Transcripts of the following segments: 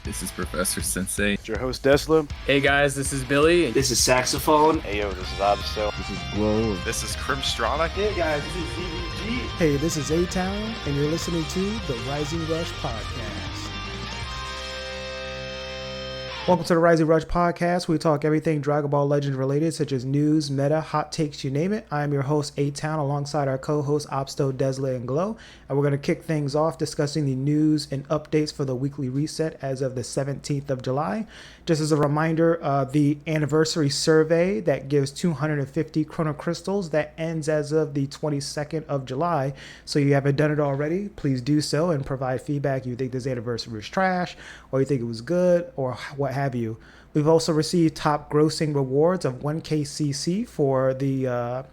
This is Professor Sensei. It's your host, Desla. Hey guys, this is Billy. This is Saxophone. Hey yo, this is Obsto. This is Glow. This is Crimstronic. Hey guys, this is ZVG. Hey, this is A-Town, and you're listening to the Rising Rush Podcast. Welcome to the Rising Rush Podcast. We talk everything Dragon Ball Legends related, such as news, meta, hot takes, you name it. I am your host, A-Town, alongside our co-hosts, Obsto, Desla, and Glow. And we're going to kick things off discussing the news and updates for the weekly reset as of the 17th of July. Just as a reminder, the anniversary survey that gives 250 Chrono Crystals that ends as of the 22nd of July. So you haven't done it already, please do so and provide feedback. You think this anniversary was trash, or you think it was good, or what have you. We've also received top grossing rewards of 1KCC for the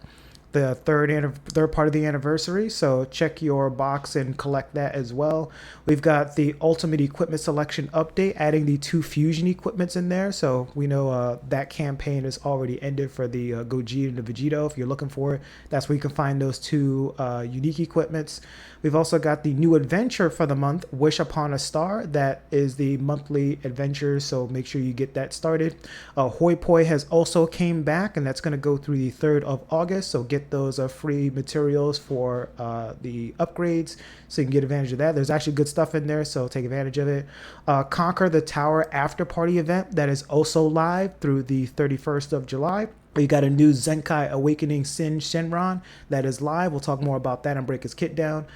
third part of the anniversary, so check your box and collect that as well. We've got the ultimate equipment selection update, adding the 2 fusion equipments in there, so we know that campaign is already ended for the Gogeta and the Vegito. If you're looking for it, that's where you can find those 2 unique equipments. We've also got the new adventure for the month, Wish Upon a Star. That is the monthly adventure, so make sure you get that started. Hoi Poi has also came back, and that's going to go through the 3rd of August, so get those free materials for the upgrades so you can get advantage of that. There's actually good stuff in there, so take advantage of it. Conquer the Tower After Party event that is also live through the 31st of July. We got a new Zenkai Awakening Syn Shenron that is live. We'll talk more about that and break his kit down.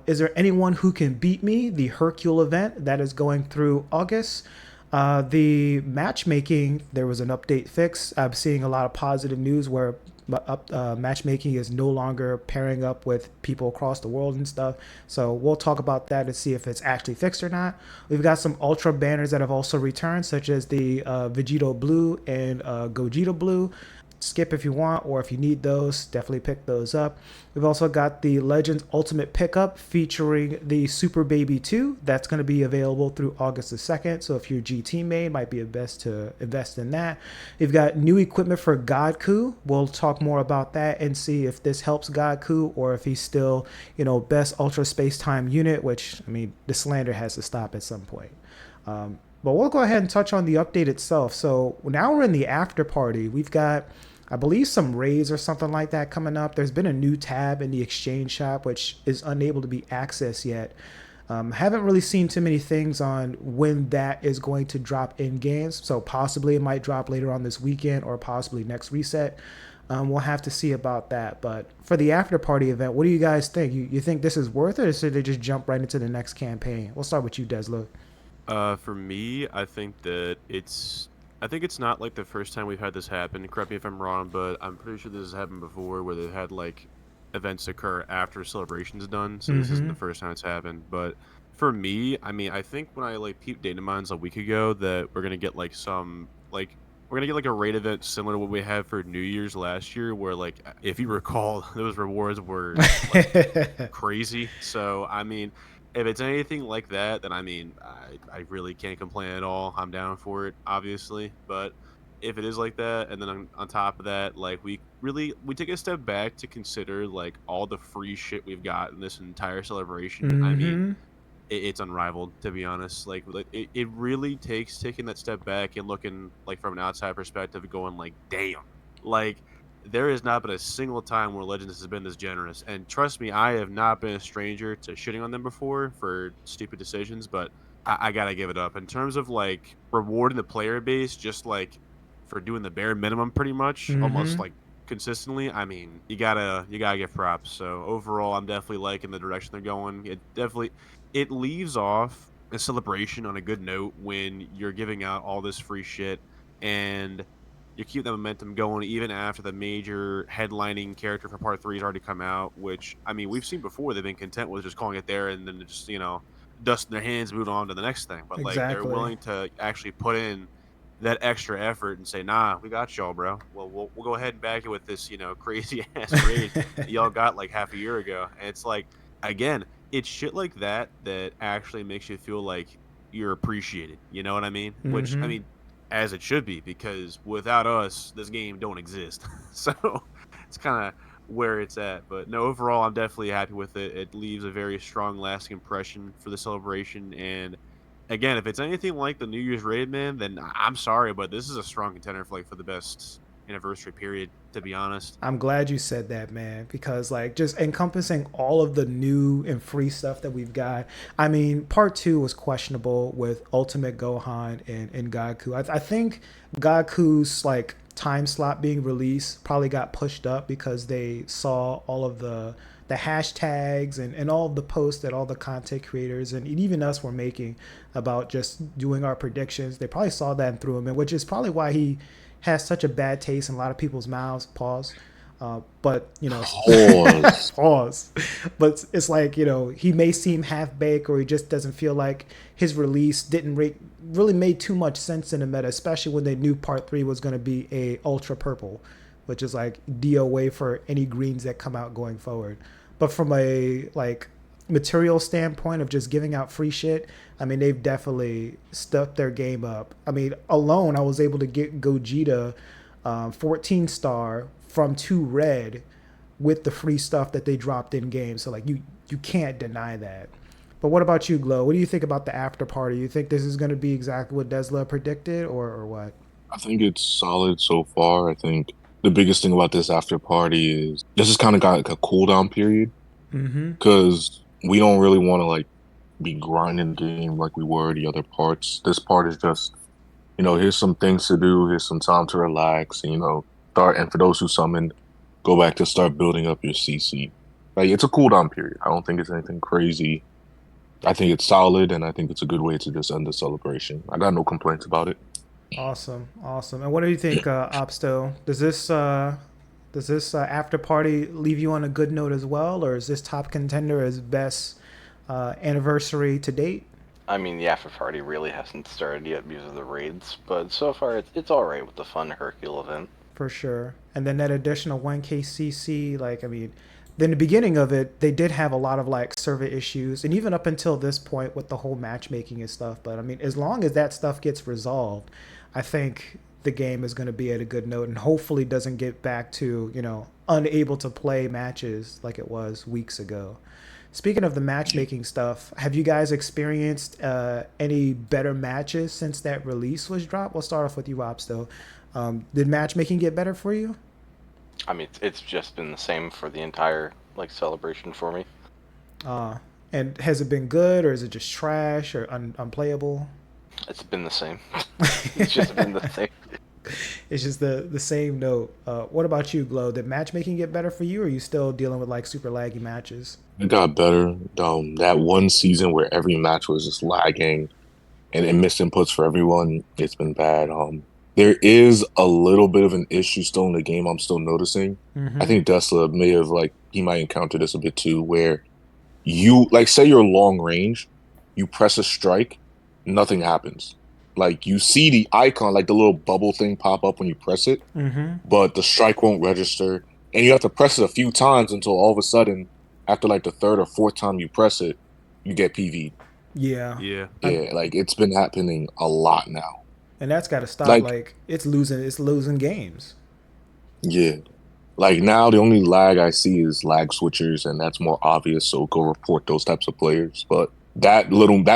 Is there anyone who can beat me? The Hercule event that is going through August. The matchmaking, there was an update fix. I'm seeing a lot of positive news where matchmaking is no longer pairing up with people across the world and stuff. So we'll talk about that and see if it's actually fixed or not. We've got some Ultra banners that have also returned, such as the Vegito Blue and Gogeta Blue. Skip if you want, or if you need those, definitely pick those up. We've also got the Legends Ultimate Pickup featuring the Super Baby 2. That's going to be available through August the 2nd. So if you're GT main, might be best to invest in that. We've got new equipment for Godku. We'll talk more about that and see if this helps Godku or if he's still, best Ultra Space Time unit, which, the slander has to stop at some point. But we'll go ahead and touch on the update itself. So now we're in the after party. We've got, I believe, some raids or something like that coming up. There's been a new tab in the exchange shop, which is unable to be accessed yet. Haven't really seen too many things on when that is going to drop in games. So possibly it might drop later on this weekend or possibly next reset. We'll have to see about that. But for the after party event, what do you guys think? You think this is worth it, or should they just jump right into the next campaign? We'll start with you, Desla. For me, I think it's not like the first time we've had this happen. Correct me if I'm wrong, but I'm pretty sure this has happened before where they've had like events occur after celebration's done. So this isn't the first time it's happened. But for me, I think when I peeped data mines a week ago that we're gonna get a raid event similar to what we had for New Year's last year, where if you recall, those rewards were crazy. So if it's anything like that, then I really can't complain at all. I'm down for it, obviously. But if it is like that, and then on top of that, we take a step back to consider all the free shit we've got in this entire celebration. It's unrivaled, to be honest. It really takes taking that step back and looking from an outside perspective, going damn, there has not been a single time where Legends has been this generous. And trust me, I have not been a stranger to shitting on them before for stupid decisions, but I gotta give it up. In terms of rewarding the player base, just for doing the bare minimum pretty much, almost consistently, you gotta give props. So overall, I'm definitely liking the direction they're going. It leaves off a celebration on a good note when you're giving out all this free shit and you keep the momentum going even after the major headlining character for Part 3 has already come out, which, we've seen before. They've been content with just calling it there and then just, dusting their hands, moving on to the next thing. But, Exactly. They're willing to actually put in that extra effort and say, nah, we got y'all, bro. Well, we'll go ahead and back it with this, crazy-ass raid that y'all got, half a year ago. And it's again, it's shit like that that actually makes you feel like you're appreciated. You know what I mean? Which, as it should be, because without us, this game don't exist. So it's kind of where it's at. But no, overall, I'm definitely happy with it. It leaves a very strong, lasting impression for the celebration, and again, if it's anything like the New Year's raid, man, then I'm sorry, but this is a strong contender for the best anniversary period. To be honest, I'm glad you said that, man, because like just encompassing all of the new and free stuff that we've got. I mean, part two was questionable with Ultimate Gohan and Godku. I think Godku's like time slot being released probably got pushed up because they saw all of the hashtags and all of the posts that all the content creators and even us were making about just doing our predictions. They probably saw that and threw him in, which is probably why he has such a bad taste in a lot of people's mouths. Pause. But you know, Pause. pause. But it's like, you know, he may seem half baked, or he just doesn't feel like his release didn't really made too much sense in the meta, especially when they knew part three was going to be a ultra purple, which is like DOA for any greens that come out going forward. But from a like material standpoint of just giving out free shit, I mean, they've definitely stepped their game up. I mean, alone, I was able to get Gogeta 14 star from 2 red with the free stuff that they dropped in game. So like you can't deny that. But what about you, Glow? What do you think about the after party? You think this is going to be exactly what Desla predicted, or what? I think it's solid so far. I think the biggest thing about this after party is this has kind of got like a cooldown period Mm-hmm. because we don't really want to like be grinding the game like we were the other parts. This part is just, here's some things to do, here's some time to relax, start. And for those who summoned, go back to start building up your CC. Like it's a cooldown period. I don't think it's anything crazy. I think it's solid, and I think it's a good way to just end the celebration. I got no complaints about it. Awesome, awesome. And what do you think, Opsto? Does this after party leave you on a good note as well, or is this top contender as best anniversary to date? I mean, the after party really hasn't started yet because of the raids, but so far it's all right with the fun Hercule event. For sure. And then that additional 1KCC, like, I mean, in the beginning of it, they did have a lot of like server issues, and even up until this point with the whole matchmaking and stuff. But I mean, as long as that stuff gets resolved, I think the game is going to be at a good note, and hopefully doesn't get back to, unable to play matches like it was weeks ago. Speaking of the matchmaking stuff, have you guys experienced any better matches since that release was dropped? We'll start off with you, Rob, still. Did matchmaking get better for you? I mean, it's just been the same for the entire like celebration for me. And has it been good, or is it just trash or unplayable? It's been the same. It's just been the same. It's just the same note. What about you, Glow? Did matchmaking get better for you, or are you still dealing with like super laggy matches? It got better. That one season where every match was just lagging and it missed inputs for everyone, it's been bad. There is a little bit of an issue still in the game I'm still noticing. Mm-hmm. I think Desla may have he might encounter this a bit too, where you like say you're long range, you press a strike, nothing happens. Like you see the icon, like the little bubble thing pop up when you press it, Mm-hmm. but the strike won't register. And you have to press it a few times until all of a sudden, after like the third or fourth time you press it, you get PV'd. Yeah. yeah. Yeah, like it's been happening a lot now. And that's got to stop. Like- Like it's losing games. Yeah. Like now the only lag I see is lag switchers, and that's more obvious, so go report those types of players. But that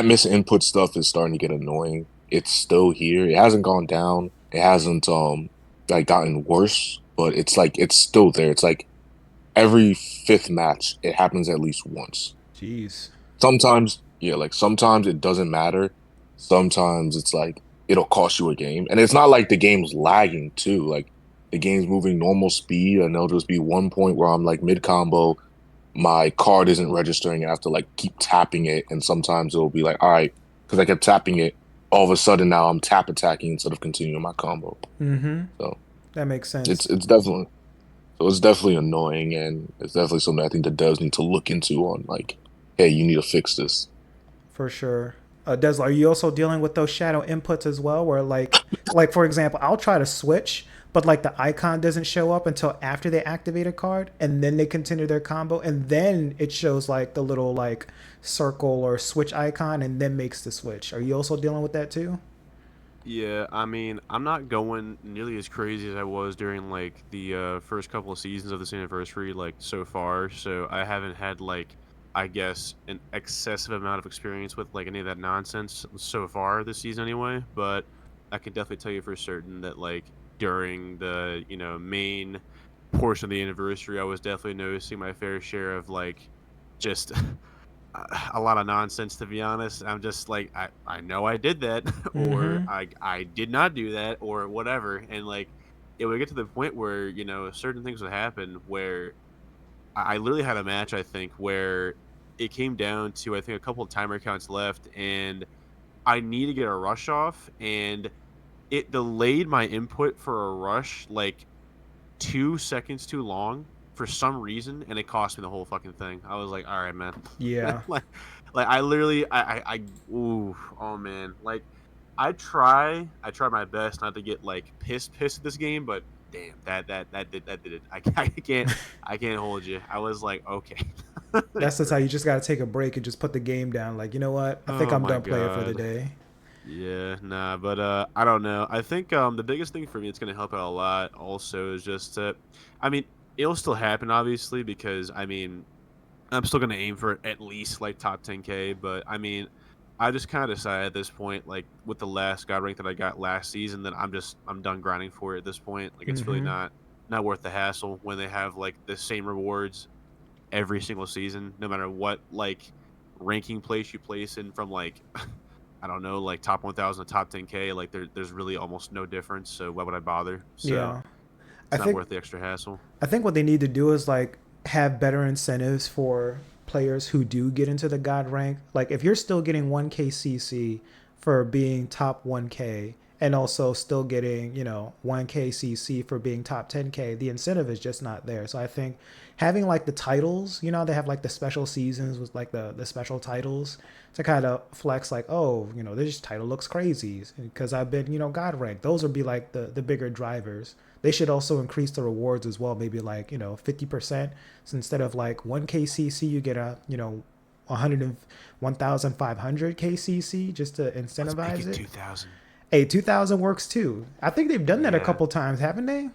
missing input stuff is starting to get annoying. It's still here. It hasn't gone down. It hasn't like gotten worse, but it's like it's still there. It's like every 5th match it happens at least once. Jeez. Sometimes sometimes it doesn't matter. Sometimes it's like it'll cost you a game. And it's not like the game's lagging too. Like the game's moving normal speed, and there'll just be one point where I'm like mid combo, my card isn't registering, and I have to like keep tapping it, and sometimes it'll be like, all right, because I kept tapping it, all of a sudden now I'm tap attacking instead of continuing my combo. Mm-hmm. So That makes sense. it's definitely annoying, and it's definitely something I think the devs need to look into on like, hey, you need to fix this. For sure. Desla, are you also dealing with those shadow inputs as well, where like for example, I'll try to switch, but like the icon doesn't show up until after they activate a card, and then they continue their combo, and then it shows like the little like circle or switch icon, and then makes the switch. Are you also dealing with that too? Yeah, I mean, I'm not going nearly as crazy as I was during first couple of seasons of this anniversary, like so far. So I haven't had I guess, an excessive amount of experience with like any of that nonsense so far this season anyway, but I can definitely tell you for certain that like during the, main portion of the anniversary, I was definitely noticing my fair share of like just a lot of nonsense, to be honest. I'm just like, I know I did that, or Mm-hmm. I did not do that, or whatever. And like it would get to the point where, certain things would happen where I literally had a match, I think, where it came down to, I think, a couple of timer counts left, and I need to get a rush off, and it delayed my input for a rush like 2 seconds too long for some reason, and it cost me the whole fucking thing. I was like, all right, man. Yeah. like I literally, ooh, oh man. Like, I try my best not to get like pissed at this game, but damn, that did it. I can't hold you. I was like, okay. That's the time Great. you just gotta take a break and just put the game down. Like, you know what? I think Oh I'm my done playing for the god. day. Yeah, nah, but I don't know. I think the biggest thing for me that's gonna help out a lot also is just I mean, it'll still happen obviously because I mean I'm still gonna aim for at least like top 10K, but I mean I just kind of decided at this point, like with the last god rank that I got last season, that I'm done grinding for it at this point. Like it's really Mm-hmm. not worth the hassle when they have like the same rewards every single season, no matter what like ranking place you place in from like I don't know, like top 1,000 to top 10K. Like there's really almost no difference. So why would I bother? So Yeah. I it's not think worth the extra hassle. I think what they need to do is like have better incentives for players who do get into the god rank. Like if you're still getting 1k CC for being top 1k and also still getting, 1k CC for being top 10k, the incentive is just not there. So I think having like the titles, they have like the special seasons with like the special titles to kind of flex like, oh, this title looks crazy because I've been, god ranked. Those would be like the bigger drivers. They should also increase the rewards as well, maybe like 50%. So instead of like 1k CC, you get a 1,500 KCC just to Let's make incentivize it it. 2,000. Hey, 2,000 works too. I think they've done that a Yeah. couple times, haven't they?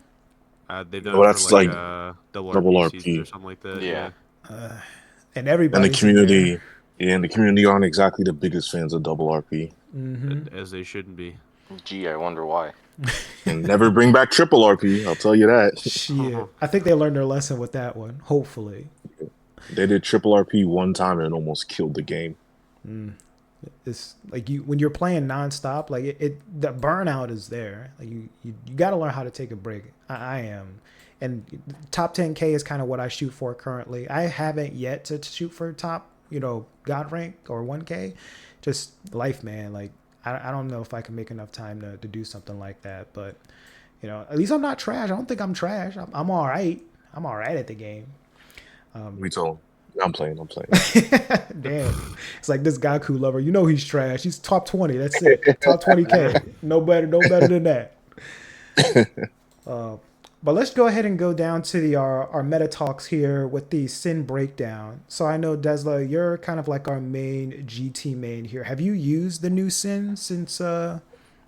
They've done Well, it for that's like like double double RP seasons or RP. something like that. Yeah. Yeah. And And the everybody's in there. community, yeah, and the community aren't exactly the biggest fans of double RP. As they shouldn't be. Gee, I wonder why. And never bring back triple RP, I'll tell you that. Shit, I think they learned their lesson with that one. Hopefully, They did triple RP one time and it almost killed the game. it's like when you're playing nonstop, like the burnout is there. Like you got to learn how to take a break. I am, and top 10k is kind of what I shoot for currently. I haven't yet to shoot for top, god rank or 1k. Just life, man. Like I don't know if I can make enough time to do something like that, but at least I'm not trash. I don't think I'm trash. I'm all right. I'm all right at the game. We told him, I'm playing. Damn. It's like this Godku lover. He's trash. He's top 20. That's it. Top 20k. No better than that. But let's go ahead and go down to our meta talks here with the Syn breakdown. So I know Desla, you're kind of like our main GT main here. Have you used the new Syn since the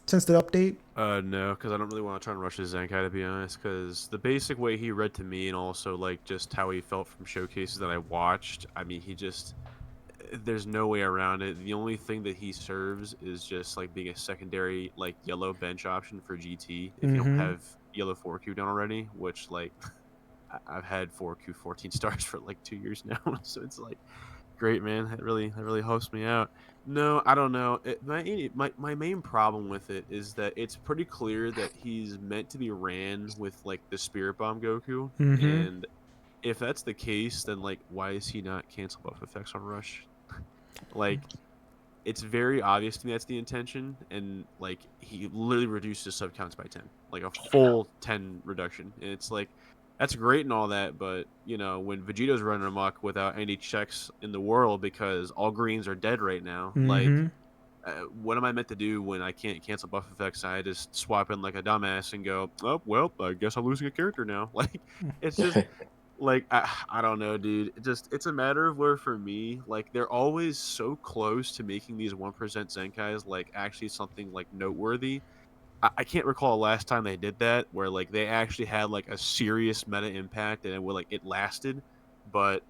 update? No, because I don't really want to try and rush his Zenkai, to be honest. Because the basic way he read to me, and also like just how he felt from showcases that I watched, I mean, there's no way around it. The only thing that he serves is just like being a secondary like yellow bench option for GT if you don't have yellow 4Q done already, which like I've had 4Q 14 stars for like 2 years now, so it's like great, man. That really helps me out. No, I don't know. My main problem with it is that it's pretty clear that he's meant to be ran with like the Spirit Bomb Goku, Mm-hmm. and if that's the case, then like why is he not cancel buff effects on Rush? Like it's very obvious to me that's the intention, and like he literally reduced his sub counts by 10, like a full 10 reduction, and it's like that's great and all that, but when Vegeto's running amok without any checks in the world because all greens are dead right now, like Mm-hmm. what am I meant to do when I can't cancel buff effects? I just swap in like a dumbass and go, oh well, I guess I'm losing a character now. Like it's just like I don't know, dude. It's a matter of where for me, like they're always so close to making these 1% Zenkais like actually something like noteworthy. I can't recall the last time they did that where like they actually had like a serious meta impact and it lasted. But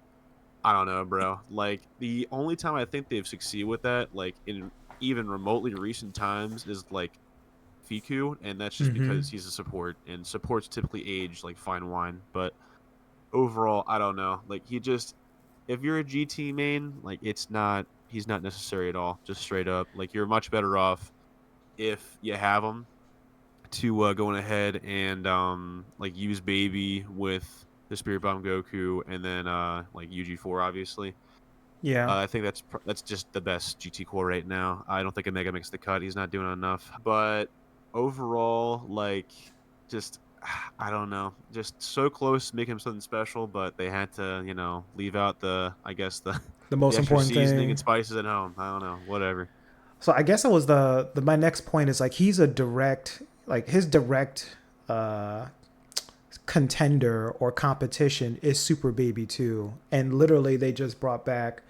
I don't know, bro. Like the only time I think they've succeeded with that, like in even remotely recent times, is like Fiku, and that's just Mm-hmm. because he's a support, and supports typically age like fine wine. But overall, I don't know. Like he just, if you're a GT main, like he's not necessary at all. Just straight up, like you're much better off if you have him to going ahead and like use baby with the Spirit Bomb Goku, and then like UG4 obviously. Yeah. I think that's just the best GT core right now. I don't think Omega makes the cut. He's not doing enough. But overall, like, just I don't know, just so close to making him something special, but they had to, leave out I guess The the most extra important seasoning and thing. spices at home. I don't know, whatever. So I guess it was the my next point is like he's a direct like his direct uh contender or competition is Super Baby 2. And literally they just brought back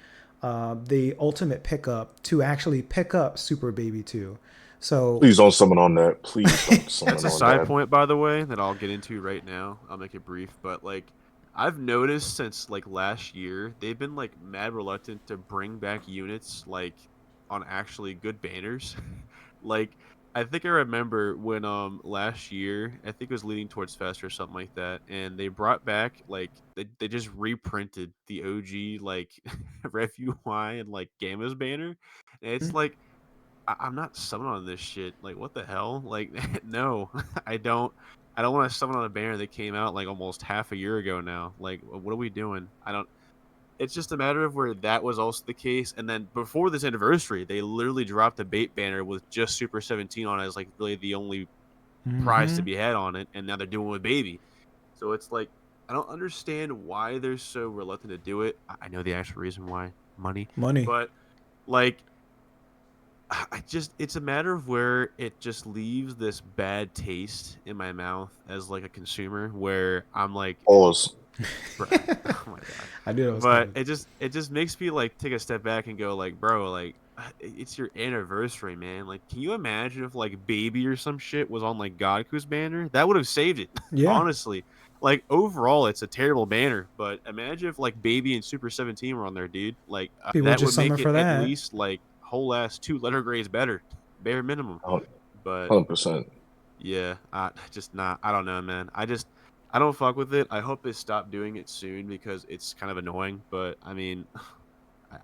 the ultimate pickup to actually pick up Super Baby 2. So Please don't summon on that. Please don't That's summon a on side that. point, by the way, that I'll get into right now. I'll make it brief, but like I've noticed since like last year, they've been like mad reluctant to bring back units like on actually good banners. Like I think I remember when last year, I think it was leading towards Fest or something like that, and they brought back like they just reprinted the OG like Ref UI and like Gamma's banner. And it's like I'm not summoning on this shit. Like, what the hell? Like, no, I don't. I don't want to summon on a banner that came out like almost half a year ago now. Like, what are we doing? I don't. It's just a matter of where that was also the case, and then before this anniversary, they literally dropped a bait banner with just Super 17 on it as like really the only prize to mm-hmm. be had on it, and now they're doing it with Baby. So it's like I don't understand why they're so reluctant to do it. I know the actual reason why, money, Money. but like I just it's a matter of where it just leaves this bad taste in my mouth as like a consumer where I'm like, Pause. bruh, oh my god. I knew that was But coming. it just makes me like take a step back and go like, bro, like it's your anniversary, man. Like, can you imagine if like Baby or some shit was on like Godku's banner? That would have saved it, Yeah. honestly. Like overall, it's a terrible banner, but imagine if like Baby and Super 17 were on there, dude. Like People that just would summer make it for at that. least like whole ass 2 letter grades better, bare minimum. But 100%. yeah, just not. I don't know, man. I don't fuck with it. I hope they stop doing it soon because it's kind of annoying. But I mean,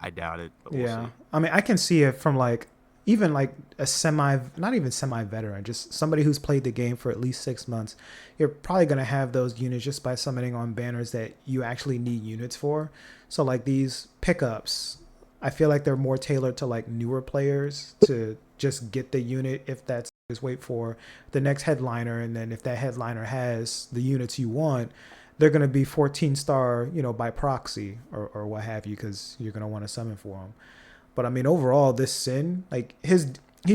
I doubt it. But we'll Yeah. see. I mean, I can see it from like even like a semi, not even semi veteran, just somebody who's played the game for at least 6 months. You're probably going to have those units just by summoning on banners that you actually need units for. So, like these pickups, I feel like they're more tailored to like newer players to just get the unit if that's just wait for the next headliner. And then if that headliner has the units you want, they're going to be 14 star, by proxy or what have you, because you're going to want to summon for them. But I mean, overall, this Syn, like he's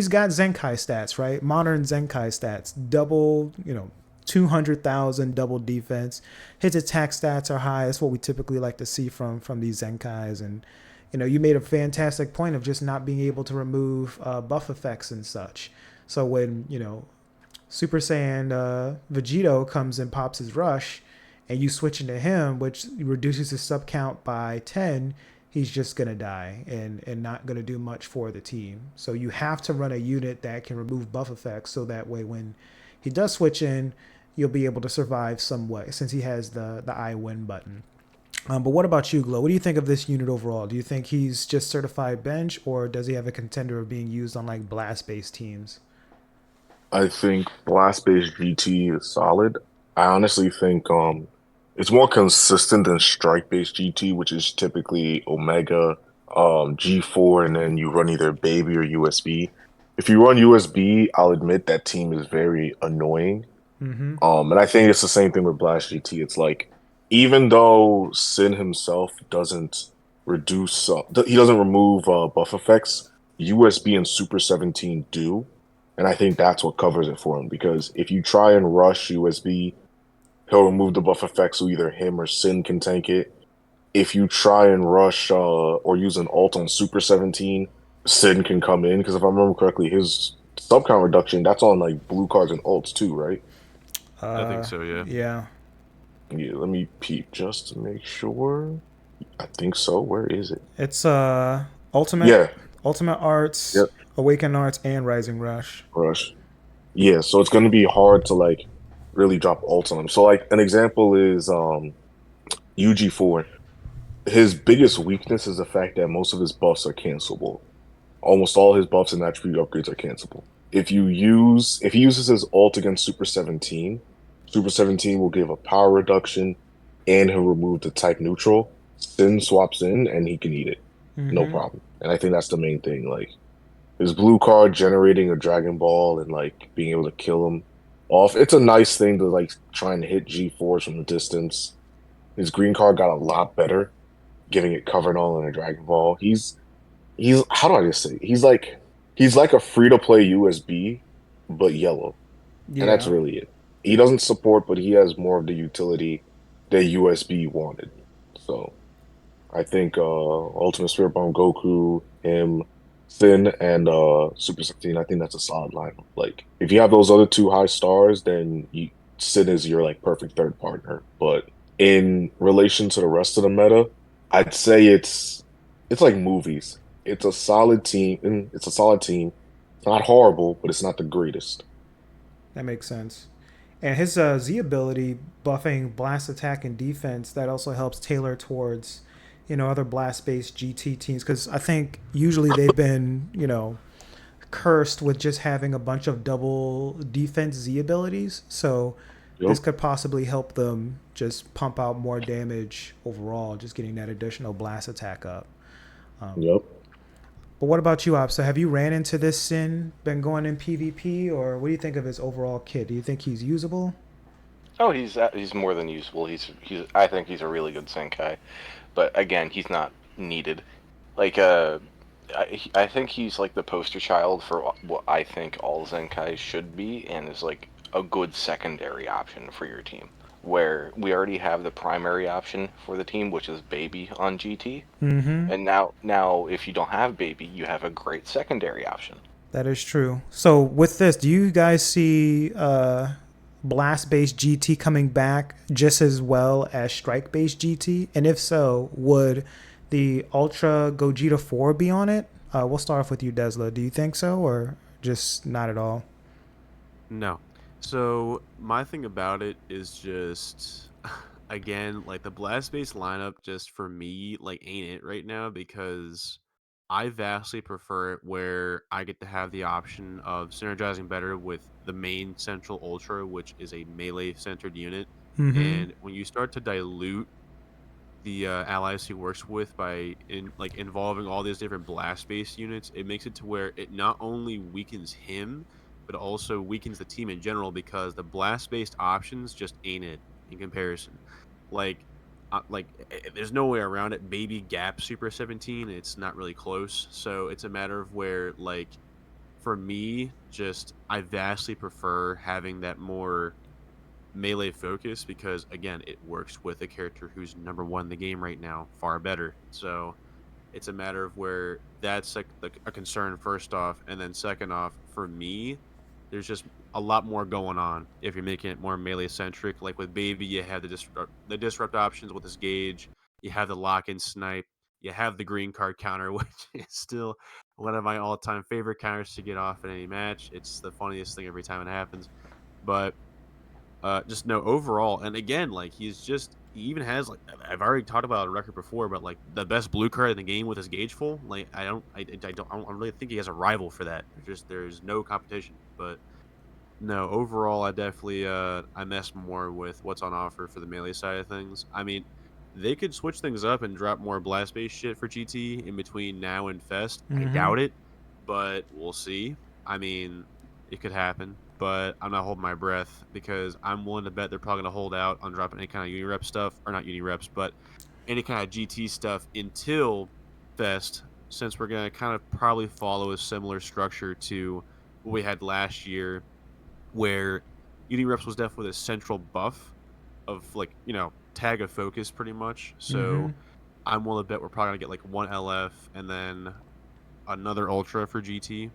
got Zenkai stats, right? Modern Zenkai stats, double, 200,000 double defense. His attack stats are high. That's what we typically like to see from these Zenkais. And you made a fantastic point of just not being able to remove buff effects and such. So when Super Saiyan Vegito comes and pops his rush, and you switch into him, which reduces his sub count by 10, he's just going to die and not going to do much for the team. So you have to run a unit that can remove buff effects so that way when he does switch in, you'll be able to survive somewhat since he has the I win button. But what about you, Glow? What do you think of this unit overall? Do you think he's just certified bench, or does he have a contender of being used on like blast-based teams? I think blast-based GT is solid. I honestly think it's more consistent than strike-based GT, which is typically Omega, G4, and then you run either Baby or USB. If you run USB, I'll admit that team is very annoying. Mm-hmm. And I think it's the same thing with Blast GT. It's like even though Sin himself doesn't he doesn't remove buff effects, USB and Super 17 do. And I think that's what covers it for him because if you try and rush USB, he'll remove the buff effects so either him or Sin can tank it. If you try and rush or use an ult on Super 17, Sin can come in because if I remember correctly, his sub count reduction that's on like blue cards and ults too, right? I think so. Yeah. Yeah. Yeah, let me peep just to make sure. I think so. Where is it? It's Ultimate Yeah. Ultimate Arts, Yep. Awaken Arts, and Rising Rush. Rush. Yeah. So it's gonna be hard to like really drop ults on him. So like an example is UG4. His biggest weakness is the fact that most of his buffs are cancelable. Almost all his buffs and attribute upgrades are cancelable. If he uses his ult against Super 17 will give a power reduction and he'll remove the type neutral. Syn swaps in and he can eat it. No Mm-hmm. problem. And I think that's the main thing. Like his blue card generating a Dragon Ball and like being able to kill him off. It's a nice thing to like try and hit G4s from a distance. His green card got a lot better, giving it covered all in a Dragon Ball. He's how do I just say? He's like a free to play USB, but yellow, and that's Yeah. really it. He doesn't support, but he has more of the utility that USB wanted. So I think Ultimate Spirit Bomb Goku, him, Finn, and Super 16. I think that's a solid lineup. Like if you have those other two high stars, then Sin is your like perfect third partner. But in relation to the rest of the meta, I'd say it's like movies. It's a solid team. It's a solid team. It's not horrible, but it's not the greatest. That makes sense. And his Z ability, buffing blast attack and defense, that also helps tailor towards, other blast based GT teams. Because I think usually they've been, cursed with just having a bunch of double defense Z abilities. So this Yep. could possibly help them just pump out more damage overall, just getting that additional blast attack up. Yep. But what about you, Op? So have you ran into this Sin, been going in PvP, or what do you think of his overall kit? Do you think he's usable? Oh, he's more than useful. He's I think he's a really good Zenkai, but again, he's not needed. Like I think he's like the poster child for what I think all Zenkai should be, and is like a good secondary option for your team. Where we already have the primary option for the team, which is Baby on GT, Mm-hmm. and now if you don't have Baby, you have a great secondary option. That is true. So with this, do you guys see blast based GT coming back just as well as strike based GT? And if so, would the Ultra Gogeta 4 be on it? We'll start off with you, Desla. Do you think so, or just not at all? No. So my thing about it is just again, like the blast based lineup just for me like ain't it right now because I vastly prefer it where I get to have the option of synergizing better with the main central ultra, which is a melee centered unit. Mm-hmm. And when you start to dilute the allies he works with by involving all these different blast based units, it makes it to where it not only weakens him, but also weakens the team in general because the blast based options just ain't it in comparison. Like, there's no way around it. Baby Gap Super 17, it's not really close. So it's a matter of where for me, just I vastly prefer having that more melee focus because again it works with a character who's number one in the game right now far better. So it's a matter of where that's like a concern first off, and then second off for me there's just a lot more going on if you're making it more melee centric. Like with Baby, you have the disrupt options with his gauge, you have the lock in snipe, you have the green card counter which is still one of my all-time favorite counters to get off in any match. It's the funniest thing every time it happens. But just no overall, and again, like he even has like I've already talked about a record before, but like the best blue card in the game with his gauge full. Like I don't really think he has a rival for that. There's no competition. But no, overall, I definitely I mess more with what's on offer for the melee side of things. I mean, they could switch things up and drop more blast based shit for GT in between now and Fest. I Mm-hmm. doubt it, but we'll see. I mean, it could happen, but I'm not holding my breath because I'm willing to bet they're probably gonna hold out on dropping any kind of uni rep stuff, or not uni reps, but any kind of GT stuff until Fest, since we're gonna kind of probably follow a similar structure to what we had last year where Unireps was definitely the central buff of tag of focus pretty much. Mm-hmm. So I'm willing to bet we're probably gonna get like one LF and then another Ultra for GT,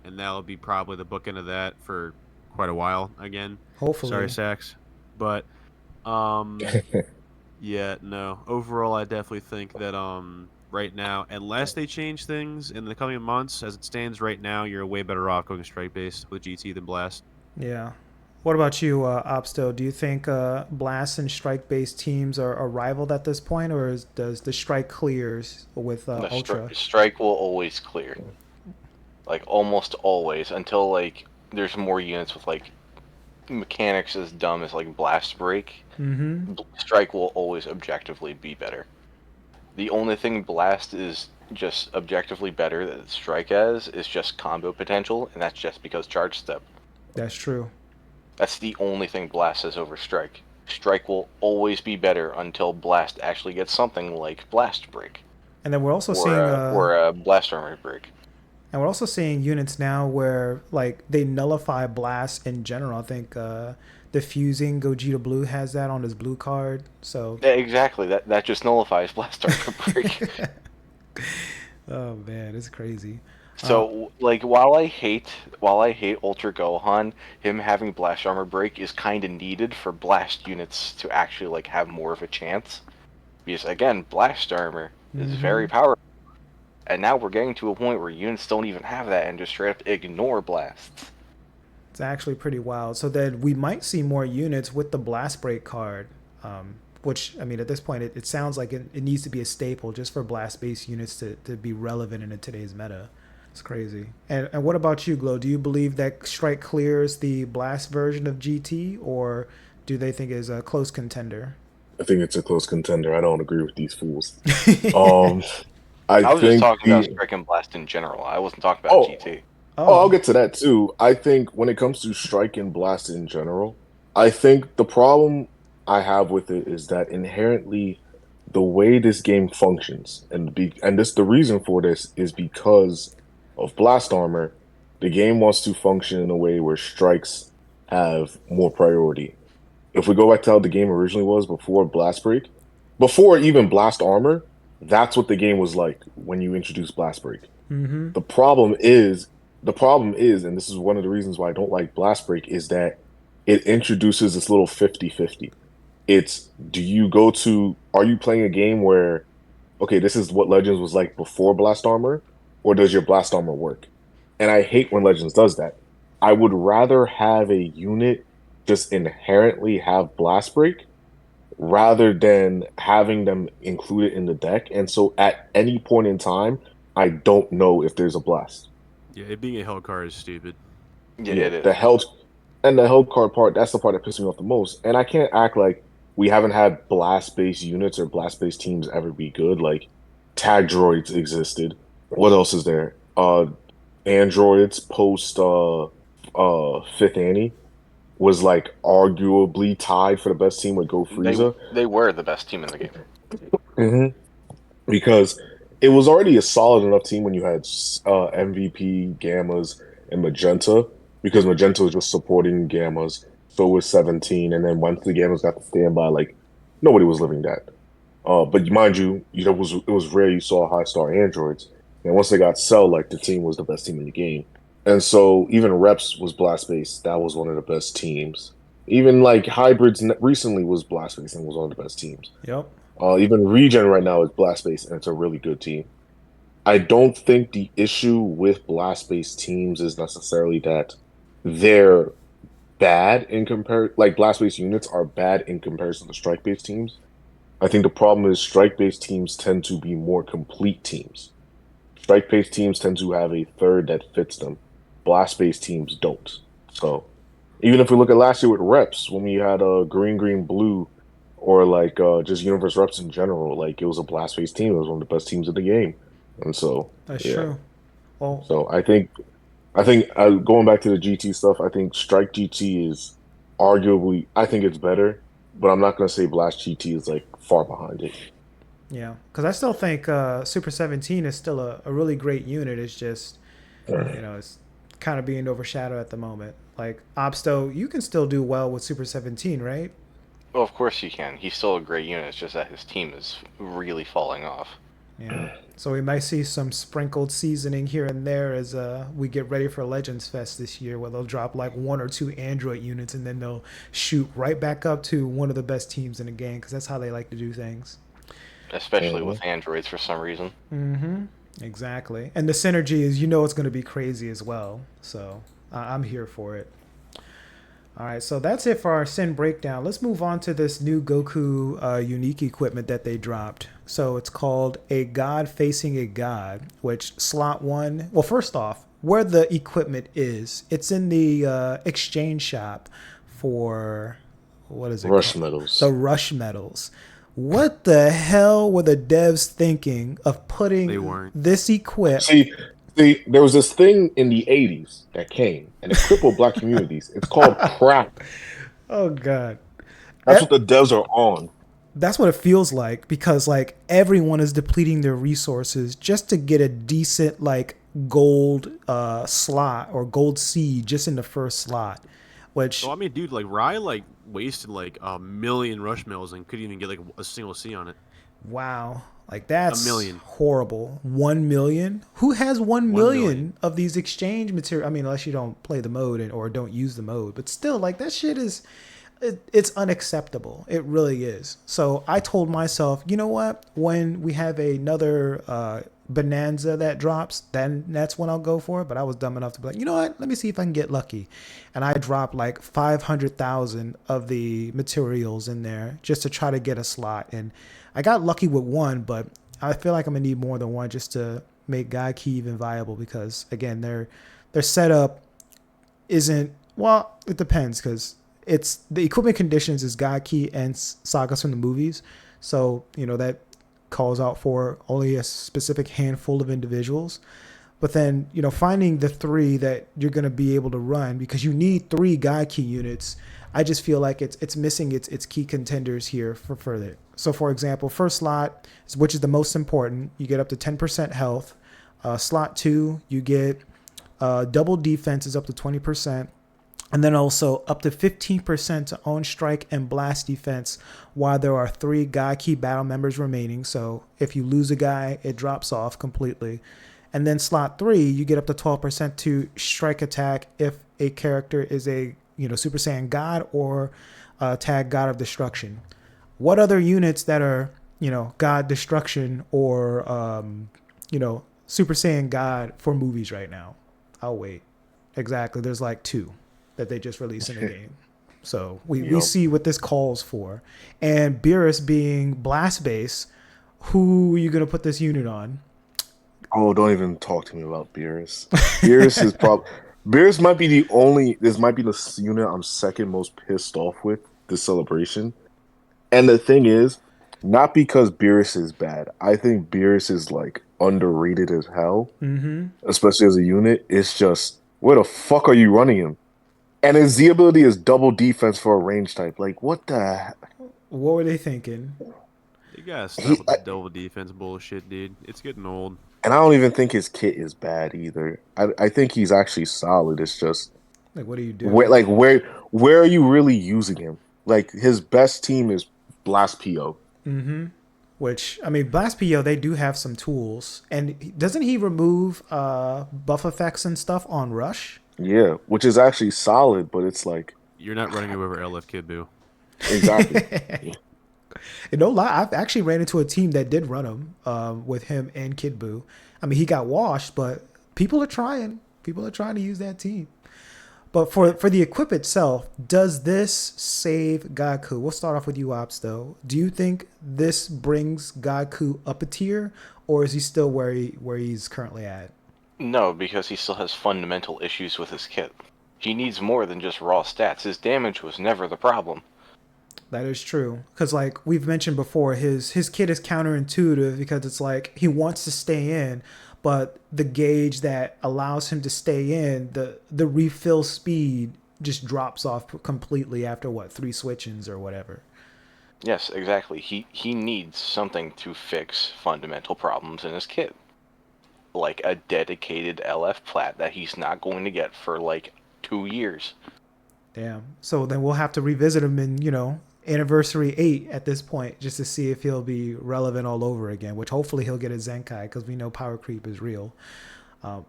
and that'll be probably the bookend of that for quite a while again. Sorry, Hopefully. Sax, but um Yeah, no. Overall, I definitely think that right now, unless they change things in the coming months, as it stands right now, you're way better off going strike based with GT than Blast. Yeah. What about you, Opsto? Do you think Blast and Strike based teams are rivaled at this point, or does the Strike clears with The Ultra? strike will always clear, like almost always, until like there's more units with like mechanics as dumb as like blast break. Mm-hmm. Strike will always objectively be better. The only thing blast is just objectively better that strike has is just combo potential, and that's just because charge step. That's true. That's the only thing blast has over strike. Strike will always be better until blast actually gets something like blast break And then we're also seeing or a blast armor break. and we're also seeing units now where like they nullify blast in general. I think the fusing Gogeta Blue has that on his blue card. So Yeah, exactly. That just nullifies blast armor break. oh man, it's crazy. So like while I hate Ultra Gohan, him having blast armor break is kind of needed for blast units to actually like have more of a chance. Because again, blast armor is very powerful. And now we're getting to a point where units don't even have that and just straight up ignore blasts. It's actually pretty wild. So then we might see more units with the Blast Break card, which, I mean, at this point, it sounds like it needs to be a staple just for blast-based units to be relevant in today's meta. It's crazy. And what about you, Glow? Do you believe that Strike clears the Blast version of GT, or do they think is a close contender? I think it's a close contender. I don't agree with these fools. Um, I I was just think talking about the Strike and Blast in general. I wasn't talking about oh GT. I'll Oh, get to that too. I think when it comes to Strike and Blast in general, I think the problem I have with it is that inherently the way this game functions and this the reason for this is because of Blast Armor. The game wants to function in a way where strikes have more priority. If we go back to how the game originally was before Blast Break, before even Blast Armor, that's what the game was like when you introduce Blast Break. mm-hmm. The problem is, the problem is, and this is one of the reasons why I don't like Blast Break, is that it introduces this little 50-50. It's are you playing a game where, okay, this is what Legends was like before Blast Armor, or does your Blast Armor work? And I hate when Legends does that. I would rather have a unit just inherently have Blast Break rather than having them included in the deck. And so at any point in time, I don't know if there's a blast. Yeah, it being a hell card is stupid. Yeah, Yeah, it is. the held card part, that's the part that pisses me off the most. And I can't act like we haven't had blast based units or blast based teams ever be good. Like tag droids existed. What else is there? Androids post fifth Annie was like arguably tied for the best team with Go Frieza. They were the best team in the game. hmm Because it was already a solid enough team when you had MVP, Gammas, and Magenta, because Magenta was just supporting Gammas. So was 17, and then once the Gammas got to standby, like nobody was living that. But mind you, it was rare you saw high star androids, and once they got Cell, like the team was the best team in the game. And so even Reps was blast based. That was one of the best teams. Even like hybrids recently was blast based and was one of the best teams. Yep. Even Regen right now is blast based, and it's a really good team. I don't think the issue with blast based teams is necessarily that they're bad in like blast based units are bad in comparison to strike based teams. I think the problem is strike based teams tend to be more complete teams. Strike based teams tend to have a third that fits them. Blast based teams don't. So even if we look at last year with reps, when we had green, blue, or like just universe reps in general, like it was a blast based team. It was one of the best teams in the game, and so That's yeah. true. Well, So I think going back to the GT stuff, I think Strike GT is arguably I think it's better, but I'm not gonna say Blast GT is like far behind it. yeah, because I still think Super 17 is still a really great unit. It's just, it's kind of being overshadowed at the moment. Like, Opsto, you can still do well with Super 17, right? Well, of course he can. He's still a great unit. It's just that his team is really falling off. Yeah. So we might see some sprinkled seasoning here and there as we get ready for Legends Fest this year, where they'll drop like one or two Android units and then they'll shoot right back up to one of the best teams in the game, because that's how they like to do things. Especially with androids for some reason. Mm-hmm. Exactly. And the synergy is, it's going to be crazy as well. So I'm here for it. All right, so that's it for our Syn breakdown. Let's move on to this new Goku unique equipment that they dropped. So it's called A God Facing a God, which slot 1. Well, first off, where the equipment is, it's in the exchange shop for, what is it Rush called? medals. The Rush medals. What the hell were the devs thinking of putting this equip? See, there was this thing in the 80s that came, and it crippled black communities. It's called crack. Oh, God. That's what the devs are on. That's what it feels like, because like everyone is depleting their resources just to get a decent like gold slot or gold seed just in the first slot. Which, So I mean, dude, like Rye like wasted like 1,000,000 rush mills and couldn't even get like a single C on it. wow, like that's 1,000,000. horrible. 1,000,000? Who has 1 1 million million of these exchange material? I mean, unless you don't play the mode or don't use the mode, but still, like that shit is. It's unacceptable. It really is. So I told myself, you know what? When we have another bonanza that drops, then that's when I'll go for it. But I was dumb enough to be like, you know what? Let me see if I can get lucky. And I dropped like 500,000 of the materials in there just to try to get a slot. And I got lucky with one, but I feel like I'm gonna need more than one just to make Godku even viable, because again, their setup isn't, well, it depends, because it's the equipment conditions is Godku and sagas from the movies. So, that calls out for only a specific handful of individuals. But then, finding the 3 that you're going to be able to run, because you need 3 Godku units, I just feel like it's missing its key contenders here for further. So, for example, first slot, which is the most important, you get up to 10% health. Slot 2, you get double defense is up to 20%. And then also up to 15% to own strike and blast defense while there are 3 Godku battle members remaining. So if you lose a guy, it drops off completely. And then slot 3, you get up to 12% to strike attack if a character is a Super Saiyan God or tag God of Destruction. What other units that are God Destruction or Super Saiyan God for movies right now? I'll wait. Exactly. There's like 2 that they just released in the game. So we see what this calls for. And Beerus being blast base, who are you going to put this unit on? Oh, don't even talk to me about Beerus. Beerus is Beerus might be this might be the unit I'm second most pissed off with this celebration. And the thing is, not because Beerus is bad. I think Beerus is like underrated as hell, especially as a unit. It's just, where the fuck are you running him? And his Z ability is double defense for a range type. Like, what the? What were they thinking? You gotta stop with the double defense bullshit, dude. It's getting old. And I don't even think his kit is bad either. I think he's actually solid. It's just like, what are you doing? Where are you really using him? Like, his best team is Blast PO. Which, I mean, Blast PO, they do have some tools. And doesn't he remove buff effects and stuff on Rush? Yeah, which is actually solid, but it's like... You're not running him over LF Kid Buu. Exactly. And no lie, I've actually ran into a team that did run him with him and Kid Buu. I mean, he got washed, but people are trying. People are trying to use that team. But for the equip itself, does this save Godku? We'll start off with you, Ops, though. Do you think this brings Godku up a tier, or is he still where he's currently at? No, because he still has fundamental issues with his kit. He needs more than just raw stats. His damage was never the problem. That is true. Because like we've mentioned before, his kit is counterintuitive, because it's like he wants to stay in, but the gauge that allows him to stay in, the refill speed just drops off completely after 3 switch-ins or whatever. Yes, exactly. He needs something to fix fundamental problems in his kit. Like a dedicated LF plat that he's not going to get for like 2 years. Damn. So then we'll have to revisit him in Anniversary 8 at this point, just to see if he'll be relevant all over again, which hopefully he'll get a Zenkai because we know power creep is real.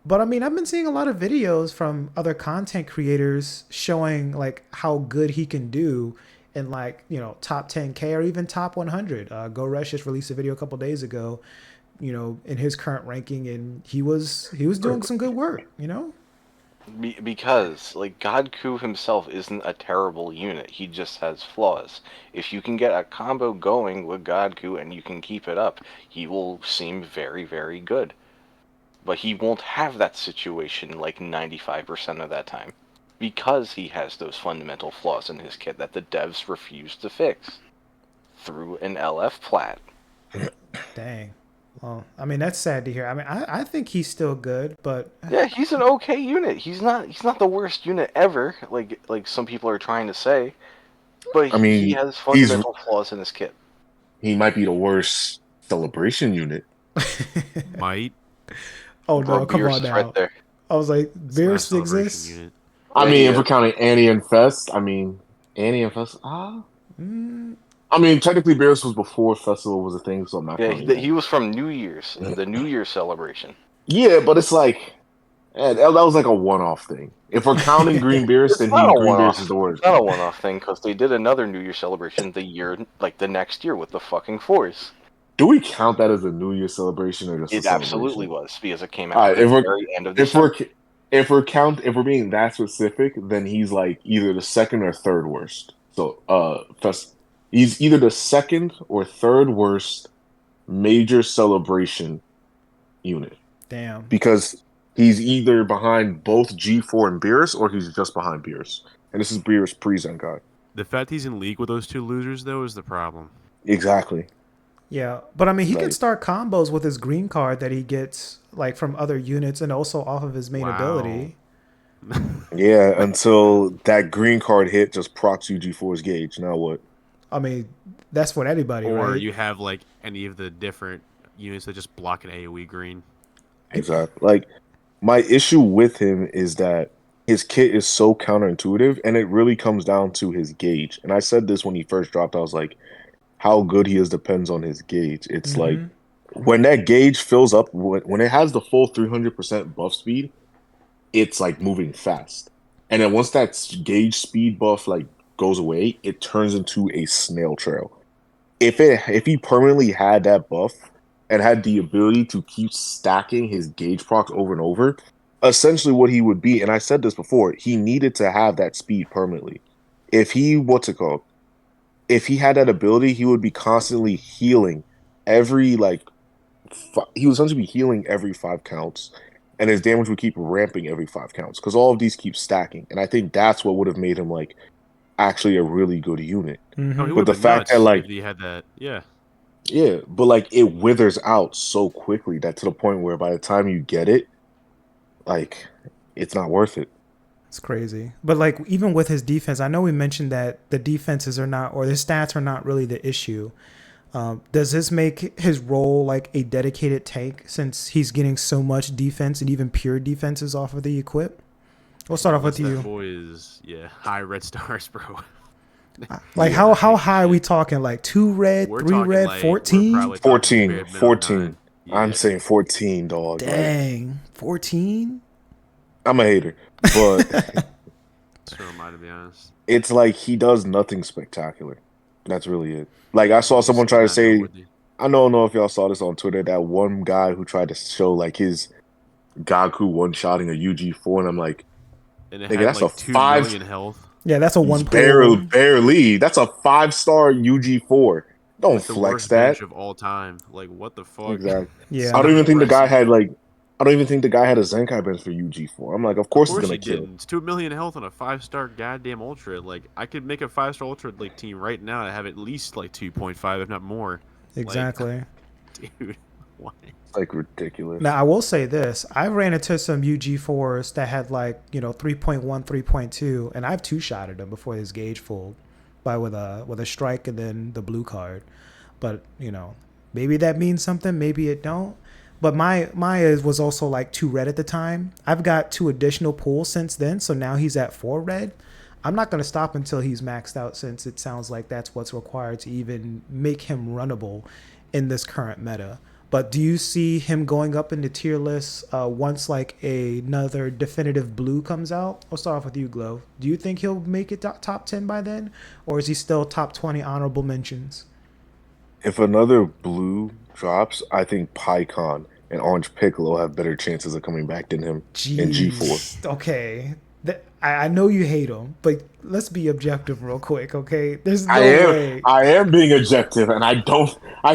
But I mean, I've been seeing a lot of videos from other content creators showing like how good he can do in like, you know, top 10K or even top 100. GoRush just released a video a couple days ago, you know, in his current ranking, and he was doing some good work, you know? Because, like, Godku himself isn't a terrible unit. He just has flaws. If you can get a combo going with Godku and you can keep it up, he will seem very, very good. But he won't have that situation like 95% of that time. Because he has those fundamental flaws in his kit that the devs refuse to fix. Through an LF plat. Dang. Well, I mean, that's sad to hear. I mean, I think he's still good, but Yeah, he's an okay unit. He's not the worst unit ever, like some people are trying to say. But I he mean, has fundamental flaws in his kit. he might be the worst celebration unit. Might. oh no, Bro, come Beerus on is now. right there. I was like, It's not a Beerus celebration exists. unit. I Yeah, mean, he if we're is. counting Annie and Fest, I mean, Annie and Fest. Mm, I mean, technically, Beerus was before Festival was a thing, so I'm not Yeah, counting that. he was from New Year's, the New Year's celebration. Yeah, but it's like that was like a one-off thing. If we're counting Green Beerus, It's then not a Green Beerus one-off. is the worst. It's not a one-off thing because they did another New Year's celebration the next year with the fucking Force. Do we count that as a New Year celebration or just a It celebration? absolutely was because it came All out right, at the very end of December. if we're being that specific, then he's like either the second or third worst. So he's either the second or third worst major celebration unit damn. because he's either behind both G4 and Beerus or he's just behind Beerus. And this is Beerus pre-Zenkai. The fact he's in league with those two losers, though, is the problem. Exactly. Yeah, but I mean, he Like- can start combos with his green card that he gets like from other units and also off of his main Wow. ability. Yeah, until that green card hit just procs UG4's gauge. Now what? I mean, that's what anybody, Or right? you have like any of the different units that just block an AoE green. Exactly. Like my issue with him is that his kit is so counterintuitive, and it really comes down to his gauge. And I said this when he first dropped. I was like, how good he is depends on his gauge. It's like when that gauge fills up, when it has the full 300% buff speed, it's like moving fast. And then once that gauge speed buff like goes away, it turns into a snail trail. If he permanently had that buff and had the ability to keep stacking his gauge procs over and over, essentially what he would be, and I said this before, he needed to have that speed permanently. If he if he had that ability, he would be constantly healing every he would essentially be healing every 5 counts, and his damage would keep ramping every 5 counts because all of these keep stacking. And I think that's what would have made him like actually a really good unit. No, he But would the have fact that like if he had that, yeah. yeah, but like it withers out so quickly that to the point where by the time you get it, like it's not worth it. It's crazy. But like even with his defense, I know we mentioned that the defenses are not, or the stats are not really the issue. Does this make his role like a dedicated tank since he's getting so much defense and even pure defenses off of the equip? We'll start off with That you. boy is high red stars, bro. Like how high are we talking? Like 2 red, We're 3 talking red, like, 14? we're probably talking 14, bare minimum 14. 9. I'm Yeah. saying 14, dog. Like, Dang, 14? I'm a hater, but So am I, to be honest. it's like he does nothing spectacular. That's really it. Like I saw someone He's try to not say, noteworthy. I don't know if y'all saw this on Twitter, that one guy who tried to show like his Godku one-shotting a UG4, and I'm like, And it nigga, had that's like a 2 5 million health. Yeah, that's a one player. barely. That's a 5-star UG4. Don't With the flex worst that. bench of all time. Like, what the fuck? Exactly. Yeah. I don't even think the guy Impressive. had I don't even think the guy had a Zenkai bench for UG4. I'm like, of course it's Of course gonna he kill. didn't. It's 2 million health on a 5-star goddamn ultra. Like, I could make a 5-star ultra like team right now that have at least like 2.5, if not more. Exactly. Dude, what? It's like ridiculous. Now, I will say this. I ran into some UG4s that had like, 3.1, 3.2, and I've 2-shotted them before his gauge full with a strike and then the blue card. But, maybe that means something, maybe it don't. But my was also like 2 red at the time. I've got 2 additional pulls since then, so now he's at 4 red. I'm not going to stop until he's maxed out, since it sounds like that's what's required to even make him runnable in this current meta. But do you see him going up in the tier list once like another definitive blue comes out? I'll start off with you, Glow. Do you think he'll make it top 10 by then? Or is he still top 20 honorable mentions? If another blue drops, I think PyCon and Orange Piccolo have better chances of coming back than him in G4. Jeez. Okay. I know you hate him, but let's be objective real quick, okay? There's no way. I am being objective, and I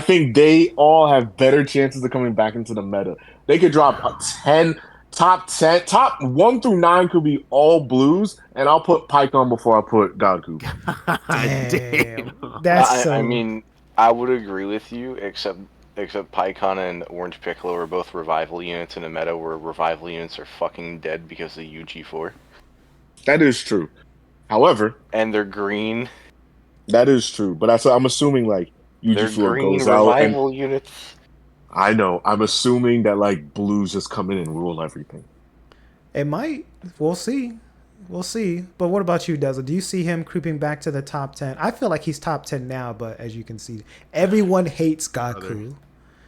think they all have better chances of coming back into the meta. They could drop a 10, top 10, top 1 through 9 could be all blues, and I'll put PyCon before I put Godku. Damn. That's so... I mean, I would agree with you, except PyCon and Orange Piccolo are both revival units in a meta where revival units are fucking dead because of UG4. That is true. However, and they're green. That is true, but I'm assuming like UG4 goes out revival units. I know. I'm assuming that like blues just come in and rule everything. It might. We'll see. We'll see. But what about you, Desla? Do you see him creeping back to the top 10? I feel like he's top 10 now, but as you can see, everyone hates Godku.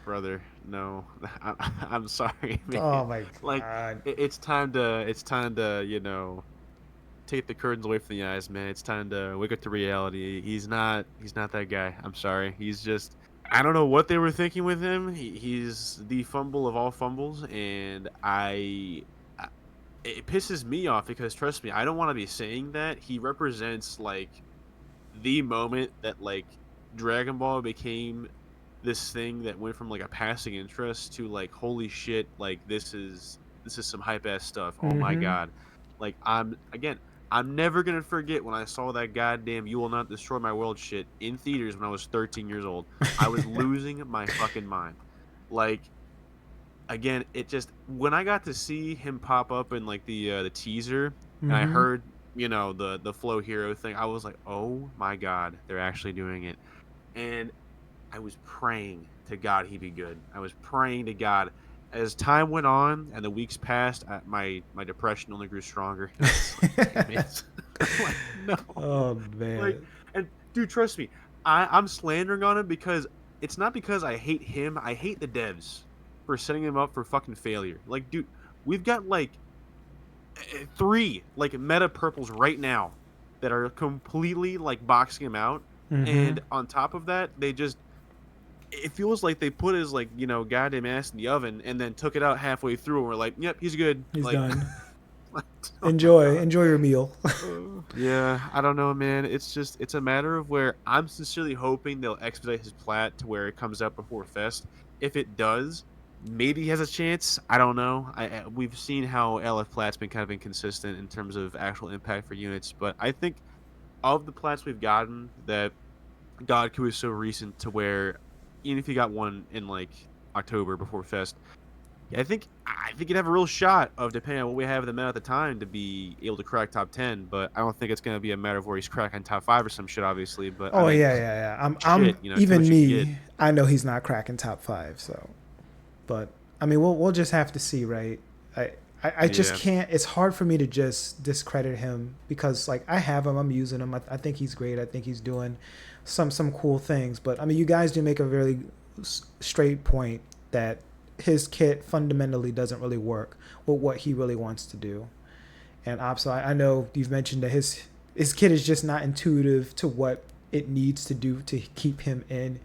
Brother, no. I'm sorry, man. Oh my god. Like it's time to, you know, take the curtains away from the eyes, man. It's time to wake up to reality. He's not that guy. I'm sorry. He's just, I don't know what they were thinking with him. He's the fumble of all fumbles, and it pisses me off because, trust me, I don't want to be saying that. He represents like the moment that like Dragon Ball became this thing that went from like a passing interest to like, holy shit, like this is some hype ass stuff. Oh my god. Like I'm never gonna forget when I saw that goddamn "You Will Not Destroy My World" shit in theaters when I was 13 years old. I was losing my fucking mind. Like, again, it just, when I got to see him pop up in like the teaser, and I heard, you know, the Flow Hero thing, I was like, oh my god, they're actually doing it. And I was praying to God he be good. I was praying to God. As time went on and the weeks passed, my depression only grew stronger. Like, no. Oh man. Like, and dude, trust me, I'm slandering on him because it's not because I hate him. I hate the devs for setting him up for fucking failure. Like, dude, we've got like 3 like meta purples right now that are completely like boxing him out, and on top of that, they just, it feels like they put his, like, you know, goddamn ass in the oven and then took it out halfway through and we're like, yep, he's good. He's like, done. Enjoy your meal. Yeah, I don't know, man. It's a matter of where I'm sincerely hoping they'll expedite his plat to where it comes out before Fest. If it does, maybe he has a chance. I don't know. We've seen how LF plat's been kind of inconsistent in terms of actual impact for units, but I think of the plats we've gotten, that Godku is so recent to where even if you got one in like October before Fest, I think you'd have a real shot of, depending on what we have in the meta at the time, to be able to crack top 10. But I don't think it's going to be a matter of where he's cracking top 5 or some shit, obviously. But oh, I mean, yeah. I'm you know, even me. I know he's not cracking top 5. So, but I mean, we'll just have to see, right? I just can't. It's hard for me to just discredit him because, like, I have him. I'm using him. I think he's great. I think he's doing some cool things. But I mean, you guys do make a very straight point that his kit fundamentally doesn't really work with what he really wants to do. And so I know you've mentioned that his kit is just not intuitive to what it needs to do to keep him in,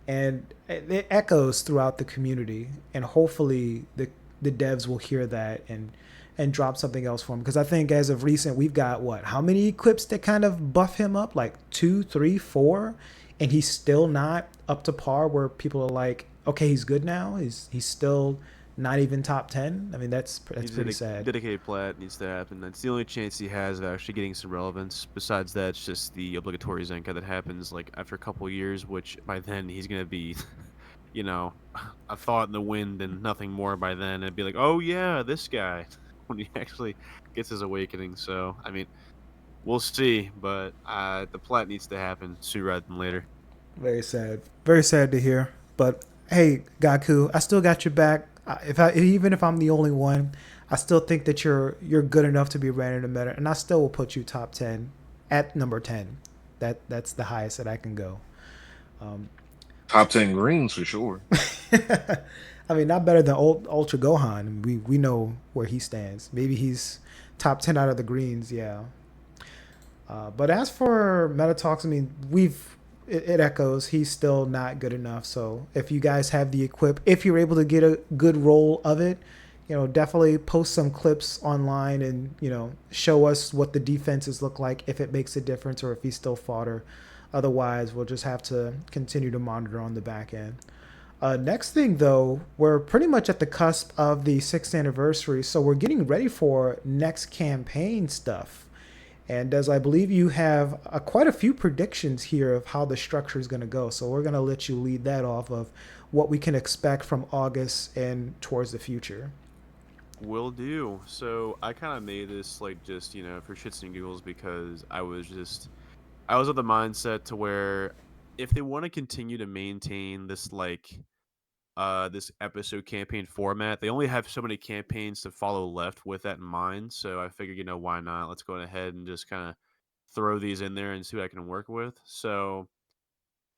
and it echoes throughout the community. And hopefully the devs will hear that and drop something else for him, because I think as of recent we've got how many clips that kind of buff him up, like 2, 3, 4, and he's still not up to par where people are like, okay, he's good now. He's still not even top 10. I mean, that's pretty sad. Dedicated plat needs to happen. That's the only chance he has of actually getting some relevance. Besides that, it's just the obligatory Zenkai that happens like after a couple of years, which by then he's gonna be, you know, a thought in the wind and nothing more by then. It'd be like, oh yeah, this guy, when he actually gets his awakening. So I mean, we'll see. But the plat needs to happen sooner rather than later. Very sad. Very sad to hear. But hey, Godku, I still got your back. Even if I'm the only one, I still think that you're good enough to be ran in the meta, and I still will put you top 10 at number 10. That's the highest that I can go. Top 10 greens for sure. I mean, not better than Ultra Gohan. We know where he stands. Maybe he's top 10 out of the greens. Yeah. But as for Metatox, I mean, it echoes. He's still not good enough. So if you guys have the if you're able to get a good roll of it, definitely post some clips online and show us what the defenses look like, if it makes a difference or if he's still fodder. Otherwise, we'll just have to continue to monitor on the back end. Next thing, though, we're pretty much at the cusp of the 6th anniversary, so we're getting ready for next campaign stuff. And as I believe you have quite a few predictions here of how the structure is going to go, so we're going to let you lead that off of what we can expect from August and towards the future. Will do. So I kind of made this like just for shits and giggles because I was of the mindset to where if they want to continue to maintain this this episode campaign format, they only have so many campaigns to follow left with that in mind. So I figured, why not? Let's go ahead and just kind of throw these in there and see what I can work with. So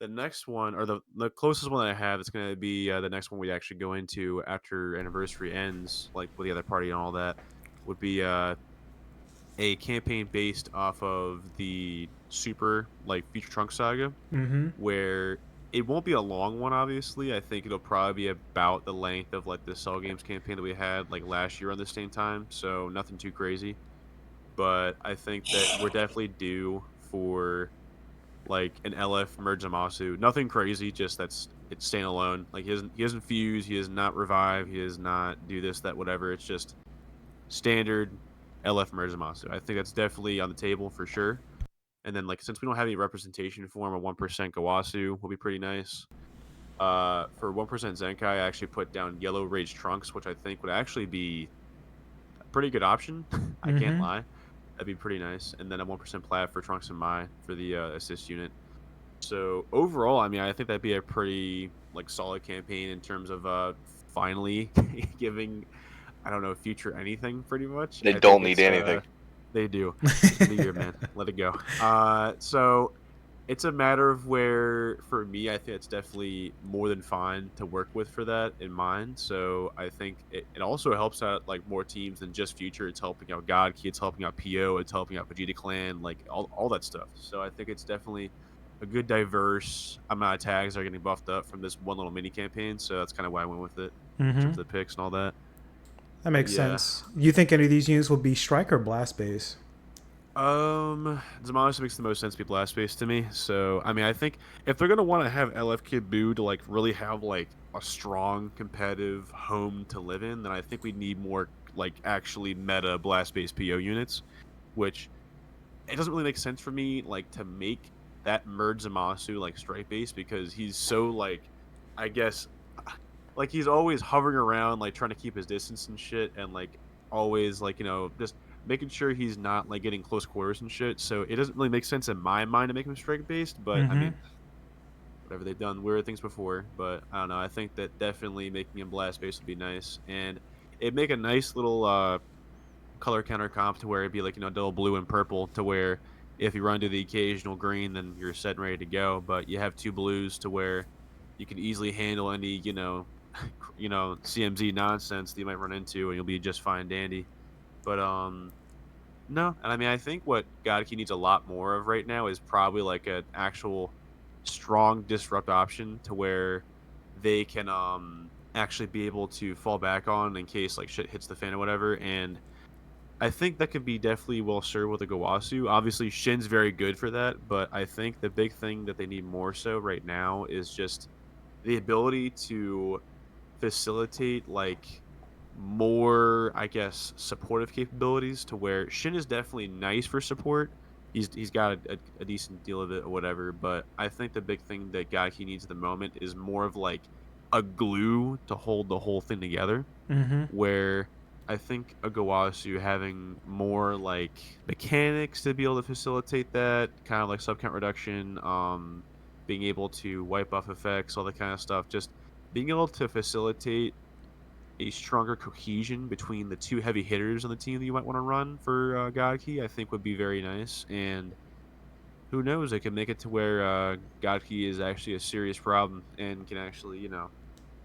the next one, or the closest one that I have, is going to be the next one we actually go into after anniversary ends, like with the other party and all that, would be a campaign based off of the Super Future Trunk Saga, Mm-hmm. where it won't be a long one. Obviously, I think it'll probably be about the length of the Cell Games campaign that we had last year on the same time, so nothing too crazy. But I think that we're definitely due for an LF merge Zamasu. Nothing crazy, just it's staying alone. He doesn't fuse, he does not revive, he does not do this, that, whatever. It's just standard LF merge Zamasu. I think that's definitely on the table for sure. And then since we don't have any representation for him, a 1% Gawasu will be pretty nice. For 1% Zenkai, I actually put down Yellow Rage Trunks, which I think would actually be a pretty good option. I can't lie. That'd be pretty nice. And then a 1% Plat for Trunks and Mai for the assist unit. So overall, I mean, I think that'd be a pretty solid campaign in terms of finally giving, I don't know, future anything pretty much. They I don't think need anything. They do. It's gonna be your man. Let it go. So it's a matter of where, for me, I think it's definitely more than fine to work with for that in mind. So I think it also helps out more teams than just Future. It's helping out Godkey, it's helping out PO, it's helping out Vegeta Clan, all that stuff. So I think it's definitely a good diverse amount of tags that are getting buffed up from this one little mini campaign. So that's kind of why I went with it in terms of the picks and all that. That makes Yeah. sense. You think any of these units will be strike or blast base? Zamasu makes the most sense to be blast based to me. So I mean, I think if they're gonna want to have LF Kid Buu to really have a strong competitive home to live in, then I think we need more actually meta blast based PO units, which it doesn't really make sense for me to make that merge Zamasu strike based because he's so I guess he's always hovering around trying to keep his distance and shit and always just making sure he's not getting close quarters and shit. So it doesn't really make sense in my mind to make him strike based, but I mean whatever, they've done weird things before, but I don't know, I think that definitely making him blast based would be nice, and it'd make a nice little color counter comp to where it'd be double blue and purple, to where if you run to the occasional green, then you're set and ready to go. But you have two blues to where you can easily handle any CMZ nonsense that you might run into, and you'll be just fine dandy. But no, and I mean, I think what Godkey needs a lot more of right now is probably an actual strong disrupt option to where they can actually be able to fall back on in case shit hits the fan or whatever. And I think that could be definitely well served with a Gawasu. Obviously, Shin's very good for that, but I think the big thing that they need more so right now is just the ability to facilitate more, I guess, supportive capabilities, to where Shin is definitely nice for support. He's got a decent deal of it or whatever, but I think the big thing that Gaki needs at the moment is more of a glue to hold the whole thing together. Where I think a Gawasu having more mechanics to be able to facilitate that, kind of sub count reduction, being able to wipe off effects, all that kind of stuff, just being able to facilitate a stronger cohesion between the two heavy hitters on the team that you might want to run for Godkey, I think would be very nice. And who knows? It can make it to where Godku is actually a serious problem and can actually,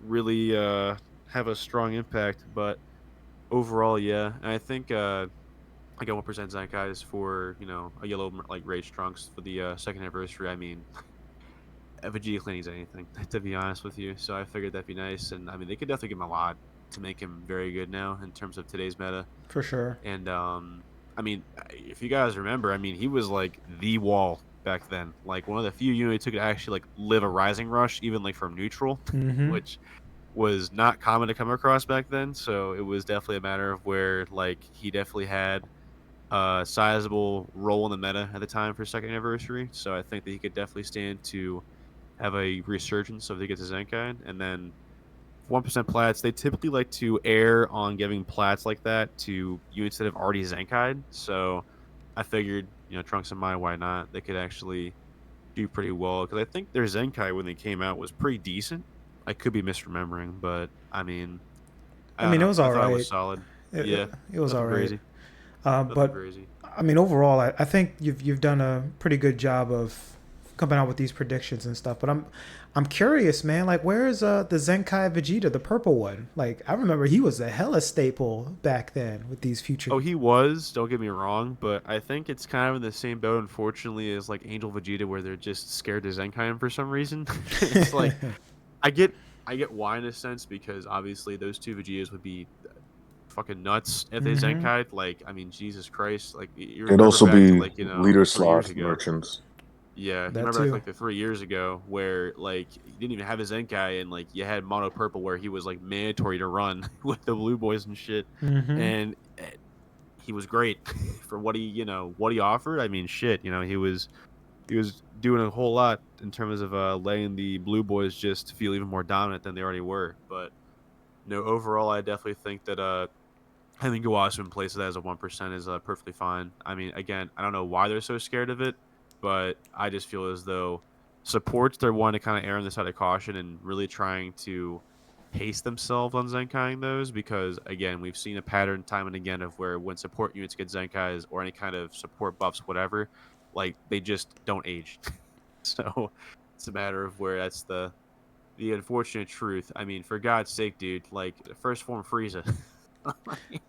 really have a strong impact. But overall, yeah, and I think I got 1% Zenkai is for a yellow like Rage Trunks for the second anniversary. I mean, Vegeta clean needs anything to be honest with you, so I figured that'd be nice. And I mean, they could definitely give him a lot to make him very good now in terms of today's meta. For sure. And I mean, if you guys remember, I mean, he was like the wall back then, like one of the few units who could actually like live a Rising Rush, even like from neutral, Mm-hmm. which was not common to come across back then. So it was definitely a matter of where like he definitely had a sizable role in the meta at the time for second anniversary. So I think that he could definitely stand to have a resurgence if they get to Zenkai. And then 1% plats, they typically like to err on giving plats like that to units that have already Zenkai'd. So I figured, Trunks and Mai, why not? They could actually do pretty well because I think their Zenkai when they came out was pretty decent. I could be misremembering, but I mean, I I don't mean, it know. was I all thought it was right. solid. It, Yeah, it, it was all nothing right. crazy. Nothing But crazy. I mean, overall, I think you've done a pretty good job of coming out with these predictions and stuff. But I'm curious, man. Like, where is the Zenkai Vegeta, the purple one? Like, I remember he was a hella staple back then with these future. Oh, he was. Don't get me wrong, but I think it's kind of in the same boat, unfortunately, as like Angel Vegeta, where they're just scared to Zenkai him for some reason. It's like I get why in a sense because obviously those two Vegetas would be fucking nuts if they Mm-hmm. Zenkai'd. Like, I mean, Jesus Christ! Like, you They'd remember also back to be like leader 3 years slash ago. merchants. Yeah, you That remember too. like the 3 years ago where like you didn't even have his Zenkai and like you had Mono Purple where he was like mandatory to run with the Blue Boys and shit, Mm-hmm. and he was great for what he offered. I mean, shit, he was doing a whole lot in terms of letting the Blue Boys just feel even more dominant than they already were. But no, overall, I definitely think that having Gowasu in place of that as a 1% is perfectly fine. I mean, again, I don't know why they're so scared of it, but I just feel as though supports they're wanting to kind of err on the side of caution and really trying to pace themselves on Zenkaiing those because again, we've seen a pattern time and again of where when support units get Zenkais or any kind of support buffs, whatever, like they just don't age. So it's a matter of where that's the unfortunate truth. I mean, for God's sake, dude, like first form Frieza.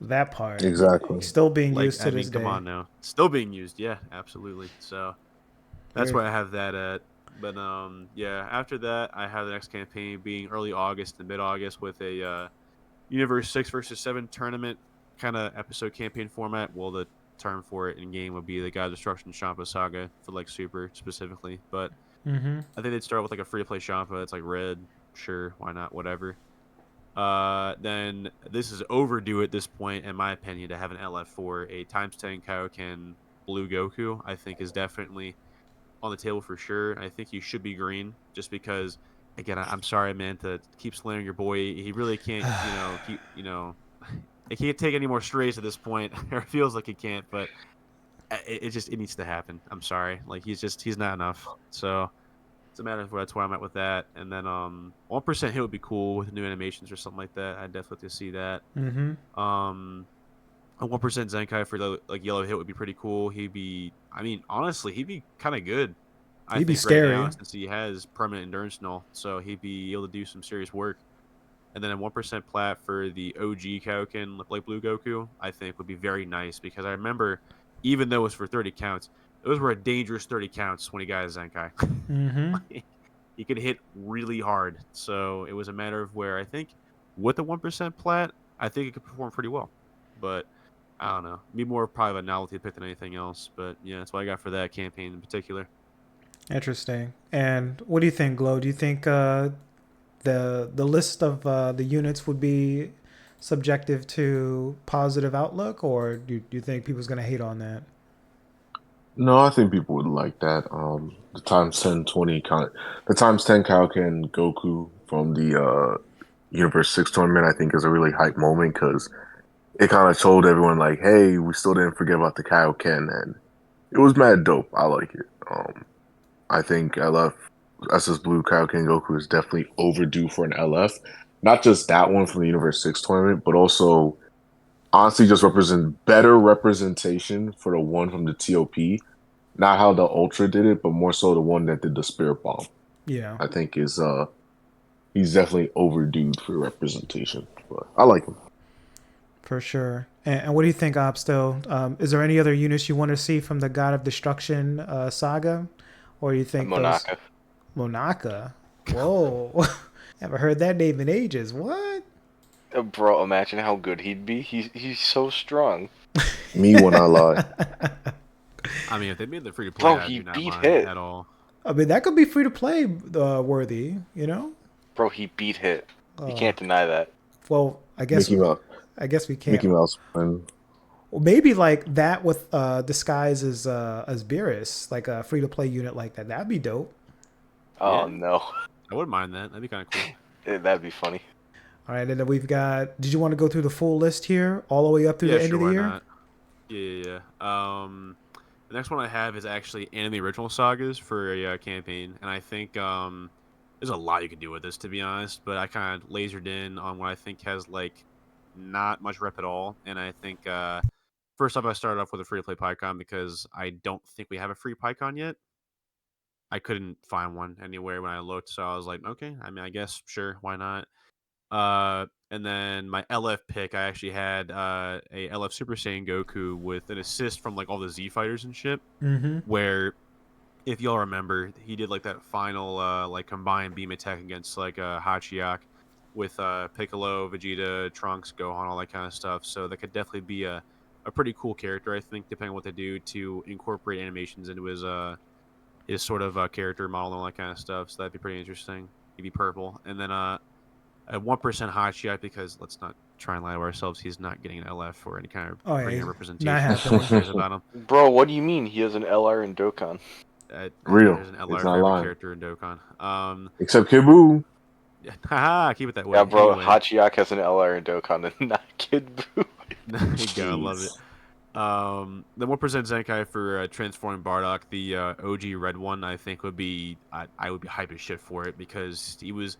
That part. Exactly. Still being Like, used I to mean, this come day. on now. Still being used, yeah, absolutely. So that's Very. where I have that at. But yeah. After that, I have the next campaign being early August and mid August with a Universe 6 versus 7 tournament kind of episode campaign format. Well, the term for it in game would be the God of Destruction Champa Saga for like Super specifically. But Mm-hmm. I think they'd start with like a free to play Champa. It's like red, sure, why not, whatever. Then this is overdue at this point, in my opinion, to have an LF for a times 10 Kaioken Blue Goku. I think is definitely on the table for sure. I think he should be green, just because. Again, I'm sorry, man, to keep slandering your boy. He really can't, keep, it can't take any more strays at this point, or it feels like he can't. But it needs to happen. I'm sorry, like he's not enough. So it's a matter of that's where I'm at with that. And then 1% hit would be cool with new animations or something like that. I'd definitely like to see that. Mm-hmm. A 1% Zenkai for the like yellow hit would be pretty cool. He'd be, I mean, honestly, he'd be kind of good. I He'd be think right now scary. since he has permanent endurance null, so he'd be able to do some serious work. And then a 1% plat for the OG Kaioken like Blue Goku, I think would be very nice because I remember, even though it was for 30 counts, those were a dangerous 30 counts when he got his Zenkai. Mm-hmm. Like, he could hit really hard. So it was a matter of where I think with the 1% plat, I think it could perform pretty well. But I don't know. Be more probably of a novelty pick than anything else. But yeah, that's what I got for that campaign in particular. Interesting. And what do you think, Glow? Do you think the list of the units would be subjective to positive outlook, or do you think people's gonna hate on that? No, I think people would like that. The times 10, 20 kind of the times 10 Kaioken Goku from the Universe 6 tournament, I think is a really hype moment because it kind of told everyone like, hey, we still didn't forget about the Kaioken, and it was mad dope. I like it. I think LF SS Blue Kaioken Goku is definitely overdue for an LF. Not just that one from the Universe 6 tournament, but also honestly just represent better representation for the one from the TOP not how the Ultra did it, but more so the one that did the Spirit Bomb. Yeah, I think is he's definitely overdue for representation. But I like him. for sure. And what do you think, Opsto? Is there any other units you want to see from the God of Destruction saga, or do you think those Monaka. Monaka? Whoa, haven't heard that name in ages. What? Bro, imagine how good he'd be. He's so strong. Me when I lie. I mean, if they made the free to play, Bro, I he do not beat mind Hit. at all. I mean, that could be free to play worthy, you know? Bro, he beat Hit. You Uh, can't deny that. well, Mickey Mouse. I guess we can't. Mickey Mouse. And Well, maybe like that with disguise as Beerus, like a free to play unit like that. That'd be dope. Oh Yeah. no, I wouldn't mind that. That'd be kind of cool. that'd be funny. All right, and then we've got. Did you want to go through the full list here, all the way up through Yeah, the end sure, of the why year? not? The next one I have is actually anime original sagas for a campaign, and I think there's a lot you can do with this, to be honest. But I kind of lasered in on what I think has like not much rep at all, and I think first off I started off with a free to play PyCon because I don't think we have a free PyCon yet. I couldn't find one anywhere when I looked, so I was like, okay, I mean, I guess sure, why not? And then my LF pick, I actually had a LF Super Saiyan Goku with an assist from like all the Z fighters and shit. Mm-hmm. Where, if y'all remember, he did like that final like combined beam attack against like Hachiyak with Piccolo, Vegeta, Trunks, Gohan, all that kind of stuff. So that could definitely be a pretty cool character, I think, depending on what they do to incorporate animations into his sort of character model and all that kind of stuff. So that'd be pretty interesting. He'd be purple, and then at 1% Hachiyak, because let's not try and lie to ourselves, he's not getting an LF or any kind of Oh yeah, premium not representation. happening. Who cares about him? Bro, what do you mean he has an LR in Dokkan? real. There's an It's LR not for every lying. character in Dokkan. Except Kid Buu. Haha, keep it that way. Yeah, bro, Anyway, Hachiyak has an LR in Dokkan and not Kid Buu. there you go, I love it. Then 1% Zenkai for transforming Bardock, the OG red one. I think would be I would be hype as shit for it because he was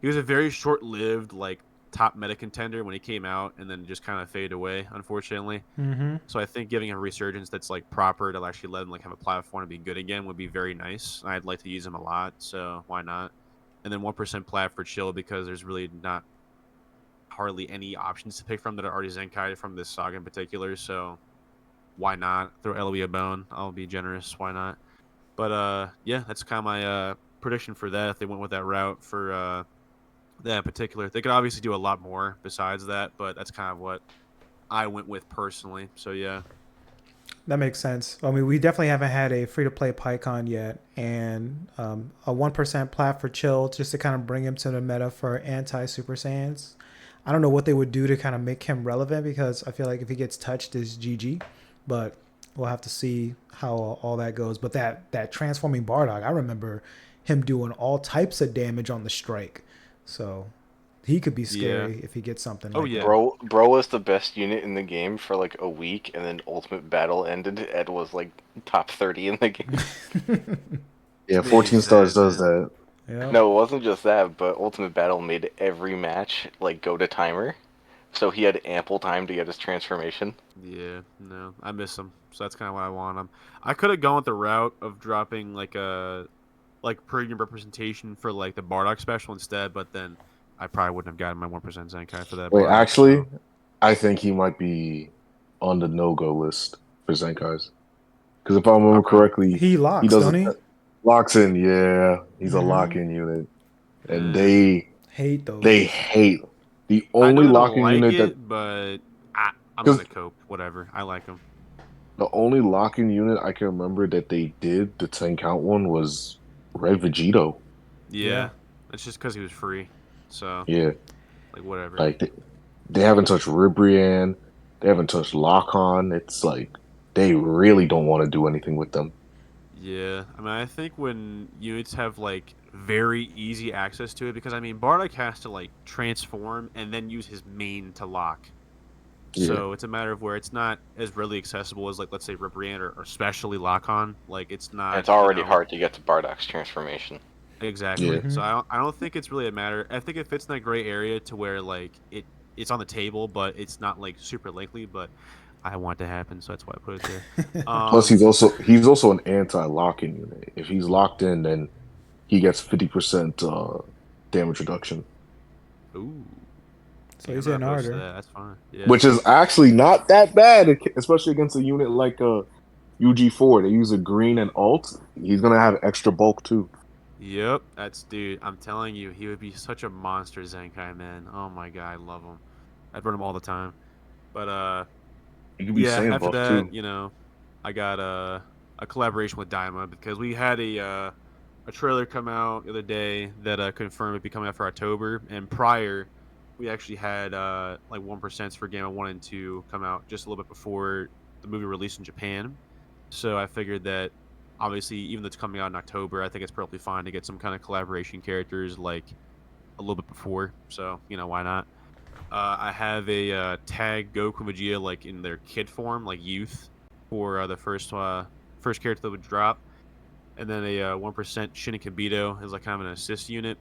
a very short-lived like top meta contender when he came out, and then just kind of faded away, unfortunately. Mm-hmm. So I think giving him a resurgence that's like proper to actually let him like have a platform to be good again would be very nice. I'd like to use him a lot, so why not? And then 1% plat for chill because there's really not hardly any options to pick from that are already Zenkai from this saga in particular. So why not throw LOE a bone? I'll be generous. Why not? But yeah, that's kind of my prediction for that. If they went with that route for that in particular, they could obviously do a lot more besides that, but that's kind of what I went with personally. So yeah. That makes sense. I mean, we definitely haven't had a free to play PyCon yet, and a 1% plat for chill just to kind of bring him to the meta for anti Super Saiyans. I don't know what they would do to kind of make him relevant because I feel like if he gets touched, is GG. But we'll have to see how all that goes. But that transforming Bardock, I remember him doing all types of damage on the strike, so he could be scary if he gets something. Oh, like yeah. Bro was the best unit in the game for like a week, and then Ultimate Battle ended. Ed was like top 30 in the game. Yeah, Maybe 14 stars sad, does man. that. Yeah. No, it wasn't just that, but Ultimate Battle made every match like go to timer, so he had ample time to get his transformation. Yeah, no, I miss him. So that's kind of why I want him. I could have gone with the route of dropping like a premium representation for like the Bardock special instead, but then I probably wouldn't have gotten my 1% Zenkai for that. Wait, Bardock, actually, so. I think he might be on the no-go list for Zenkai's. Because if I remember Okay. correctly, He locks, doesn't don't he? locks in. Yeah, he's a Mhm. lock-in unit, and Yeah. Hate those. they hate the I know only they don't lock-in like unit it, that but I'm 'cause- gonna cope. Whatever. I like him. the only lock-in unit I can remember that they did the 10 count one was Red Vegito. Yeah. That's just because he was free. So Yeah, like whatever. like they haven't touched Ribrianne, they haven't touched Lock-On. It's like they really don't want to do anything with them. Yeah, I mean, I think when units have like very easy access to it, because I mean, Bardock has to like transform and then use his main to lock. Yeah. So it's a matter of where it's not as readily accessible as like let's say Ribrianne or especially Lock On. Like it's not. And it's already you know, hard to get to Bardock's transformation. Exactly. Yeah. So I don't think it's really a matter. I think it fits in that gray area to where like it's on the table, but it's not like super likely. But I want to happen, so that's why I put it there. Plus, he's also an anti-locking unit. If he's locked in, then he gets 50% damage reduction, Ooh, So yeah, I'm he's not hitting opposed to harder. that. That's fine. Yeah. which is actually not that bad, especially against a unit like UG4. They use a green and alt. He's gonna have extra bulk too. Yep, that's dude. I'm telling you, he would be such a monster Zenkai man. Oh my god, I love him. I'd run him all the time. But He could be yeah. sand After buff that, too. I got a collaboration with Daima because we had a trailer come out the other day that confirmed it'd be coming out for October, and prior we actually had like 1% for Gamma 1 and 2 come out just a little bit before the movie released in Japan. So I figured that obviously, even though it's coming out in October, I think it's perfectly fine to get some kind of collaboration characters like a little bit before. So why not? I have a tag Goku and Vegeta like in their kid form, like youth, for the first character that would drop, and then a 1% Shin and Kibito is like kind of an assist unit.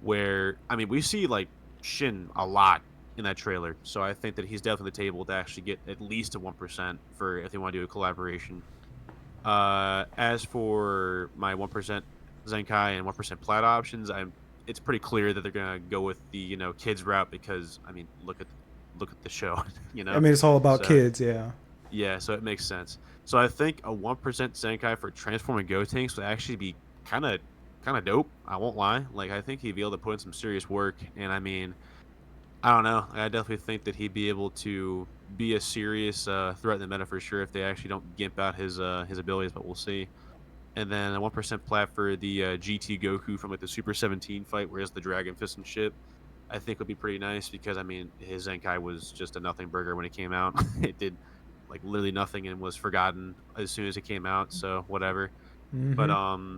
Where I mean, we see like Shin a lot in that trailer, so I think that he's definitely the table to actually get at least a 1% for if they want to do a collaboration. As for my 1% Zenkai and 1% Plat options, it's pretty clear that they're gonna go with the kids route because I mean look at the show, I mean, it's all about So kids, yeah. yeah, so it makes sense. So I think a 1% Zenkai for transforming Gotenks would actually be kind of dope. I won't lie. Like I think he'd be able to put in some serious work, and I mean I don't know. I definitely think that he'd be able to be a serious threat in the meta for sure if they actually don't gimp out his abilities, but we'll see. And then a 1% plat for the GT Goku from like the Super 17 fight, whereas the Dragon Fist and shit, I think would be pretty nice because I mean his Zenkai was just a nothing burger when it came out. It did like literally nothing and was forgotten as soon as it came out. So whatever. But Mm-hmm.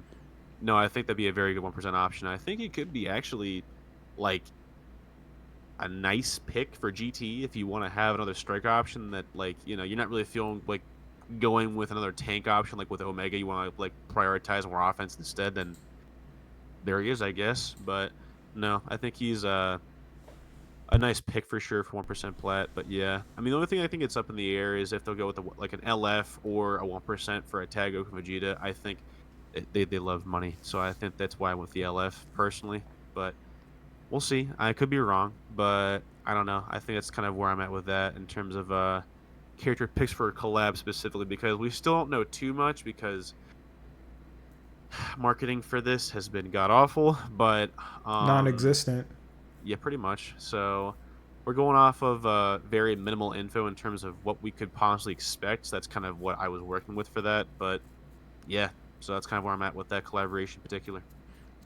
no, I think that'd be a very good 1% option. I think it could be actually like a nice pick for GT if you want to have another strike option that like you're not really feeling like going with another tank option like with Omega. You want to like prioritize more offense instead. Then there he is, I guess. But no, I think he's a nice pick for sure for 1% plat. But yeah, I mean the only thing I think it's up in the air is if they'll go with like an LF or a 1% for a tag Goku Vegeta. I think they love money, so I think that's why I went with the LF personally. But we'll see. I could be wrong, but I don't know. I think that's kind of where I'm at with that in terms of character picks for a collab specifically because we still don't know too much because marketing for this has been god awful. But Non-existent. yeah, pretty much. So we're going off of very minimal info in terms of what we could possibly expect. So that's kind of what I was working with for that. But yeah, so that's kind of where I'm at with that collaboration in particular.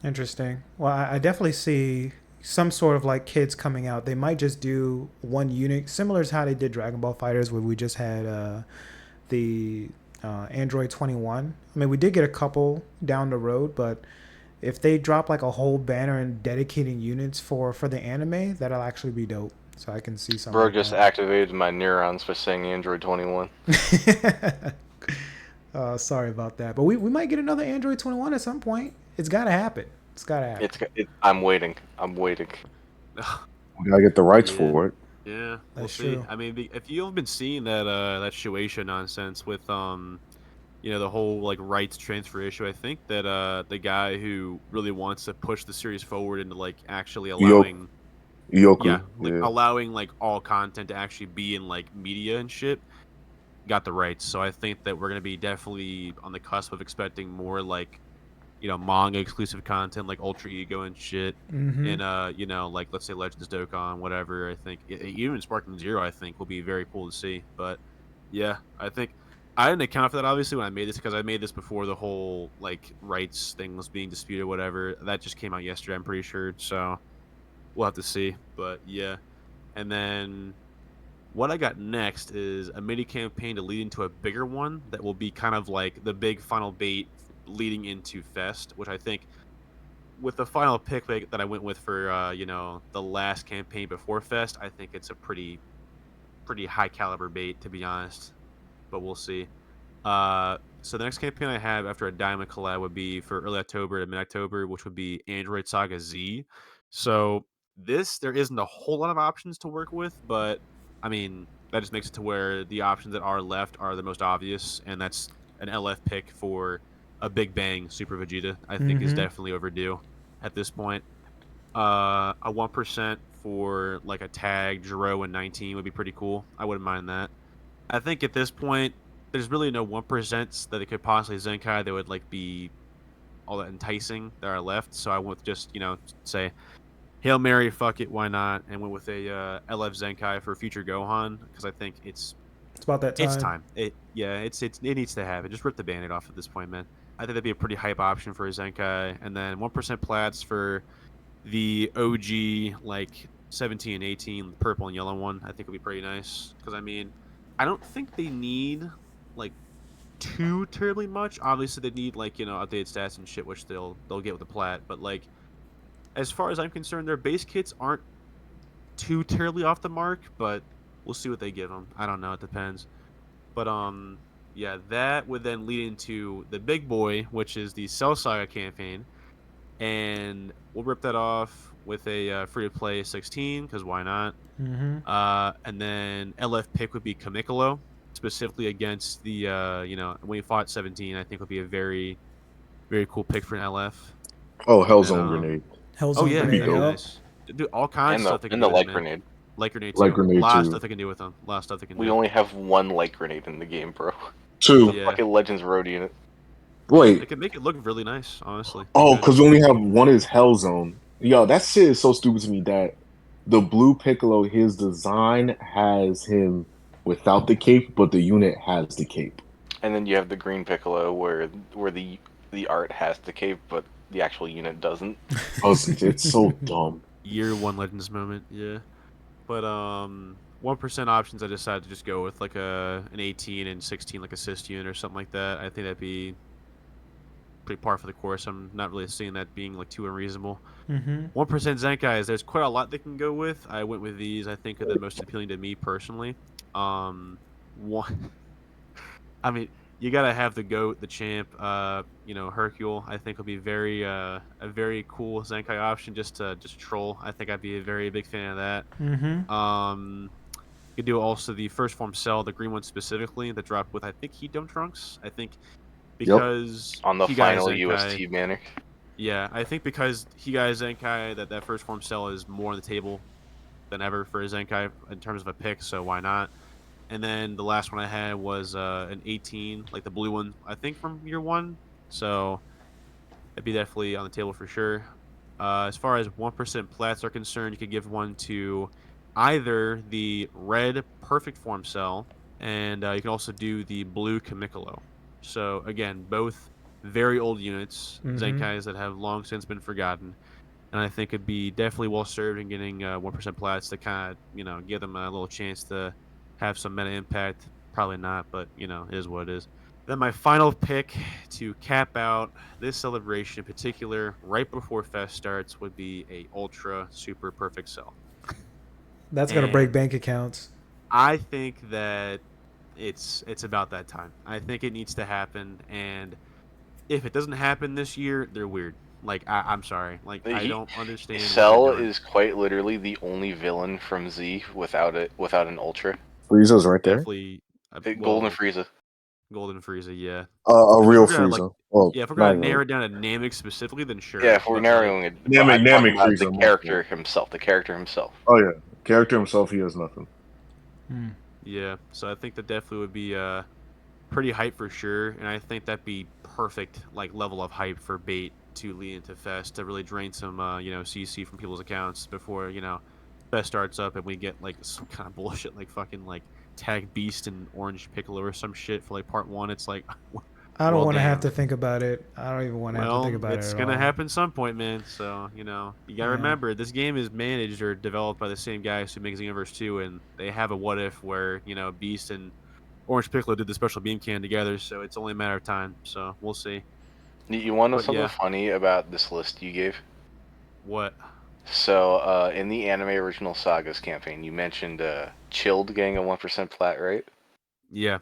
Interesting. Well, I definitely see some sort of like kids coming out. They might just do one unit, similar to how they did Dragon Ball Fighters, where we just had the Android 21. I mean, we did get a couple down the road, but if they drop like a whole banner and dedicating units for the anime, that'll actually be dope. So I can see something Bro like just that. activated my neurons for saying Android 21. Sorry about that, but we might get another Android 21 at some point. It's gotta happen. It's gotta happen. I'm waiting. I'm waiting. We gotta get the rights Yeah. for it. Yeah, we'll That's see. true. I mean, if you've been seeing that Shueisha nonsense with the whole like rights transfer issue, I think that the guy who really wants to push the series forward into like actually allowing Yoku, like yeah. allowing like all content to actually be in like media and shit got the rights. So I think that we're gonna be definitely on the cusp of expecting more like manga exclusive content like Ultra Ego and shit. Mm-hmm. And like let's say Legends Dokkan, whatever. I think even Sparking Zero, I think will be very cool to see. But yeah, I think I didn't account for that obviously when I made this because I made this before the whole like rights thing was being disputed, whatever. That just came out yesterday, I'm pretty sure. So we'll have to see. But yeah, and then what I got next is a mini campaign to lead into a bigger one that will be kind of like the big final bait leading into Fest, which I think with the final pick that I went with for the last campaign before Fest, I think it's a pretty high caliber bait to be honest. But we'll see. So the next campaign I have after a Diamond collab would be for early October to mid October, which would be Android Saga Z. So there isn't a whole lot of options to work with, but I mean that just makes it to where the options that are left are the most obvious, and that's an LF pick for a Big Bang Super Vegeta. I think is Mm-hmm. definitely overdue at this point. A 1% for like a tag Jiro and 19 would be pretty cool. I wouldn't mind that. I think at this point, there's really no 1% that it could possibly Zenkai that would like be all that enticing that are left. So I went with just say Hail Mary, fuck it, why not? And went with a LF Zenkai for future Gohan because I think It's about that it's time. time. It needs to happen. Just rip the band-aid off at this point, man. I think that'd be a pretty hype option for a Zenkai, and then 1% plats for the OG like 17 and 18, the purple and yellow one. I think would be pretty nice because I mean, I don't think they need like too terribly much. Obviously, they need like updated stats and shit, which they'll get with the plat. But like as far as I'm concerned, their base kits aren't too terribly off the mark, but we'll see what they give them. I don't know. It depends. But yeah, that would then lead into the big boy, which is the Cell Saga campaign, and we'll rip that off with a free to play 16 because why not? Mm-hmm. And then LF pick would be Kamikolo, specifically against the when he fought 17. I think would be a very very cool pick for an LF. Oh, And then Hellzone Grenade. oh Hellzone yeah, That'd be Grenade. that'd be dope. Yup. nice. Do all kinds of stuff they can And do the with it, light man. grenade. Light grenade Light too. A Grenade lot of too. stuff they can do with them. A lot of stuff they can We do. only have one light grenade in the game, bro. Two. Yeah, Fucking Legends Road unit. they Wait. could make it look really nice. Honestly, they Oh, could. because we only have one is Hellzone. Yo, that shit is so stupid to me that the blue Piccolo, his design has him without the cape, but the unit has the cape. And then you have the green Piccolo where the art has the cape, but the actual unit doesn't. Oh, it's so dumb. Year one Legends moment. Yeah, but 1% options. I decided to just go with like an 18 and 16 like assist unit or something like that. I think that'd be pretty par for the course. I'm not really seeing that being like too unreasonable. Mm-hmm. 1% Zenkais, there's quite a lot they can go with. I went with these. I think are the most appealing to me personally. One, I mean, you gotta have the goat, the champ. Hercule. I think will be a very cool Zenkai option just to troll. I think I'd be a very big fan of that. Mm-hmm. You could do also the first form cell, the green one specifically, that dropped with I think Heat Dome Trunks. I think Yep. because On the Higai final Zenkai, UST banner. yeah, I think because Higai Zenkai that first form cell is more on the table than ever for a Zenkai in terms of a pick, so why not? And then the last one I had was an 18, like the blue one, I think from year one. So it'd be definitely on the table for sure. As far as 1% plats are concerned, you could give one to either the red perfect form cell, and you can also do the blue Kamikolo. So again, both very old units, Mm-hmm. Zenkais that have long since been forgotten, and I think it'd be definitely well served in getting 1% plats to kind of give them a little chance to have some meta impact. Probably not, but it is what it is. Then my final pick to cap out this celebration in particular, right before Fest starts, would be a Ultra Super Perfect Cell. That's gonna break And bank accounts. I think that it's about that time. I think it needs to happen, and if it doesn't happen this year, they're weird. Like I'm sorry, like I He, don't understand what they're Cell doing. is quite literally the only villain from Z without an Ultra. Frieza's right there. Definitely, Golden well, Frieza. Golden Frieza, yeah. A If real we're gonna Frieza. Well, yeah, if we're not gonna even. narrow it down to Namek specifically, then Yeah, sure. if we're But like, narrowing it, but I'm talking Namek about the Frieza. My character fault. himself. The character himself. Oh yeah, character himself, he has nothing. Mm. yeah. So I think that definitely would be pretty hype for sure, and I think that'd be perfect like level of hype for bait to lead into Fest to really drain some CC from people's accounts before Fest starts up and we get like some kind of bullshit like fucking like tag Beast and Orange Piccolo or some shit for like part one. It's like, I don't well, want to have damn. to think about it. I don't even want to have to think Well, about it it's at gonna all. happen some point, man. So you gotta Yeah. remember this game is managed or developed by the same guys who makes Universe 2, and they have a what if where Beast and Orange Piccolo did the special beam can together, so it's only a matter of time. So we'll see. You want to know But something yeah, funny about this list you gave? what? So, in the anime original sagas campaign, you mentioned Chilled getting a 1% plat, right? Yeah,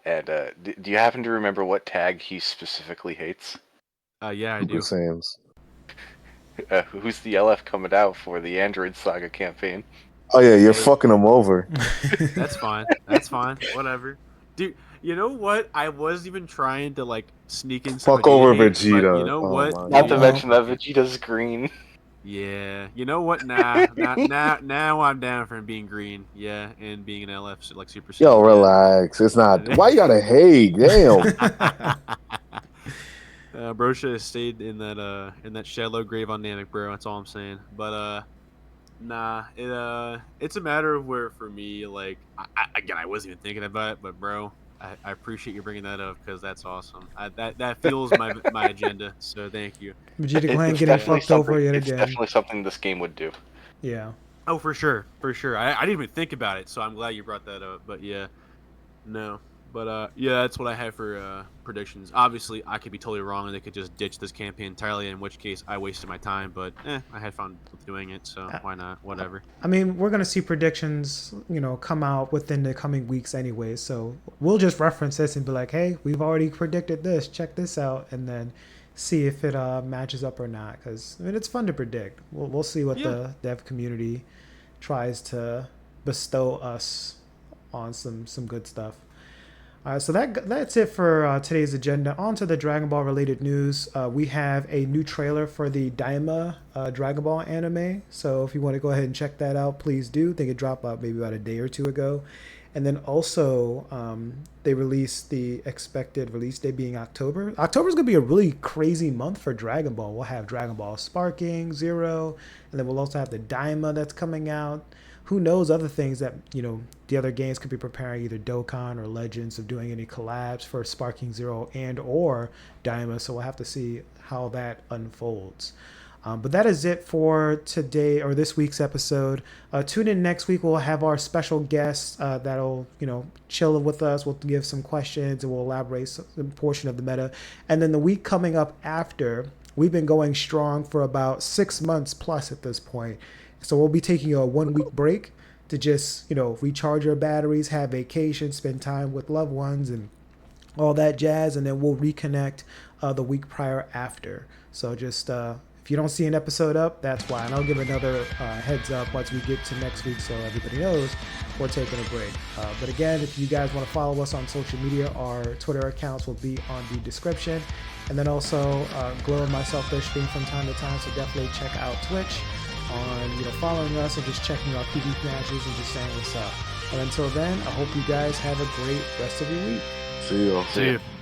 And do you happen to remember what tag he specifically hates? yeah, I Super do. Saiyans. Who's the LF coming out for the Android saga campaign? Oh yeah, you're Hey. fucking him over. That's fine. That's fine. Whatever. Dude, you know what? I was even trying to like sneak in some Fuck Vegeta over hate, but Vegeta. you know Oh what? my Not to god. mention that Fuck it. Vegeta's green. Yeah. You know what? Nah. Now I'm down for him being green. Yeah, and being an LF like Super Yo, Saiyan. relax. It's not. Why you gotta hate? Damn. Bro should have stayed in that shallow grave on Namek, bro. That's all I'm saying. But nah, it's a matter of where for me, like, again, I wasn't even thinking about it, but bro, I appreciate you bringing that up because that's awesome. That fuels my agenda. So thank you. Vegeta Clan It's getting definitely fucked over something. yet It's again. definitely something this game would do. Yeah. Oh, for sure, for sure. I didn't even think about it, so I'm glad you brought that up. But yeah, no. But yeah, that's what I have for predictions. Obviously, I could be totally wrong, and they could just ditch this campaign entirely. In which case, I wasted my time. But I had fun with doing it, so why not? Whatever. I mean, we're gonna see predictions, come out within the coming weeks anyway. So we'll just reference this and be like, "Hey, we've already predicted this. Check this out," and then see if it matches up or not. Because I mean, it's fun to predict. We'll see what Yeah. the dev community tries to bestow us on some good stuff. All right, so that's it for today's agenda. On to the Dragon Ball related news. We have a new trailer for the Daima Dragon Ball anime. So if you want to go ahead and check that out, please do. I think it dropped out maybe about a day or two ago. And then also, they released the expected release date being October. October is going to be a really crazy month for Dragon Ball. We'll have Dragon Ball Sparking, Zero, and then we'll also have the Daima that's coming out. Who knows other things that, the other games could be preparing, either Dokkan or Legends, of doing any collabs for Sparking Zero and or Daima. So we'll have to see how that unfolds. But that is it for today or this week's episode. Tune in next week. We'll have our special guest that'll, chill with us. We'll give some questions and we'll elaborate some portion of the meta. And then the week coming up after, we've been going strong for about 6 months plus at this point. So we'll be taking a 1 week break to just, recharge our batteries, have vacation, spend time with loved ones and all that jazz. And then we'll reconnect the week prior after. So just, if you don't see an episode up, that's why. And I'll give another heads up once we get to next week so everybody knows we're taking a break. But again, if you guys want to follow us on social media, our Twitter accounts will be on the description. And then also, Glow and myself, they're streaming from time to time, so definitely check out Twitch on following us and just checking our PvP matches and just saying what's up. But until then, I hope you guys have a great rest of your week. See you. See you.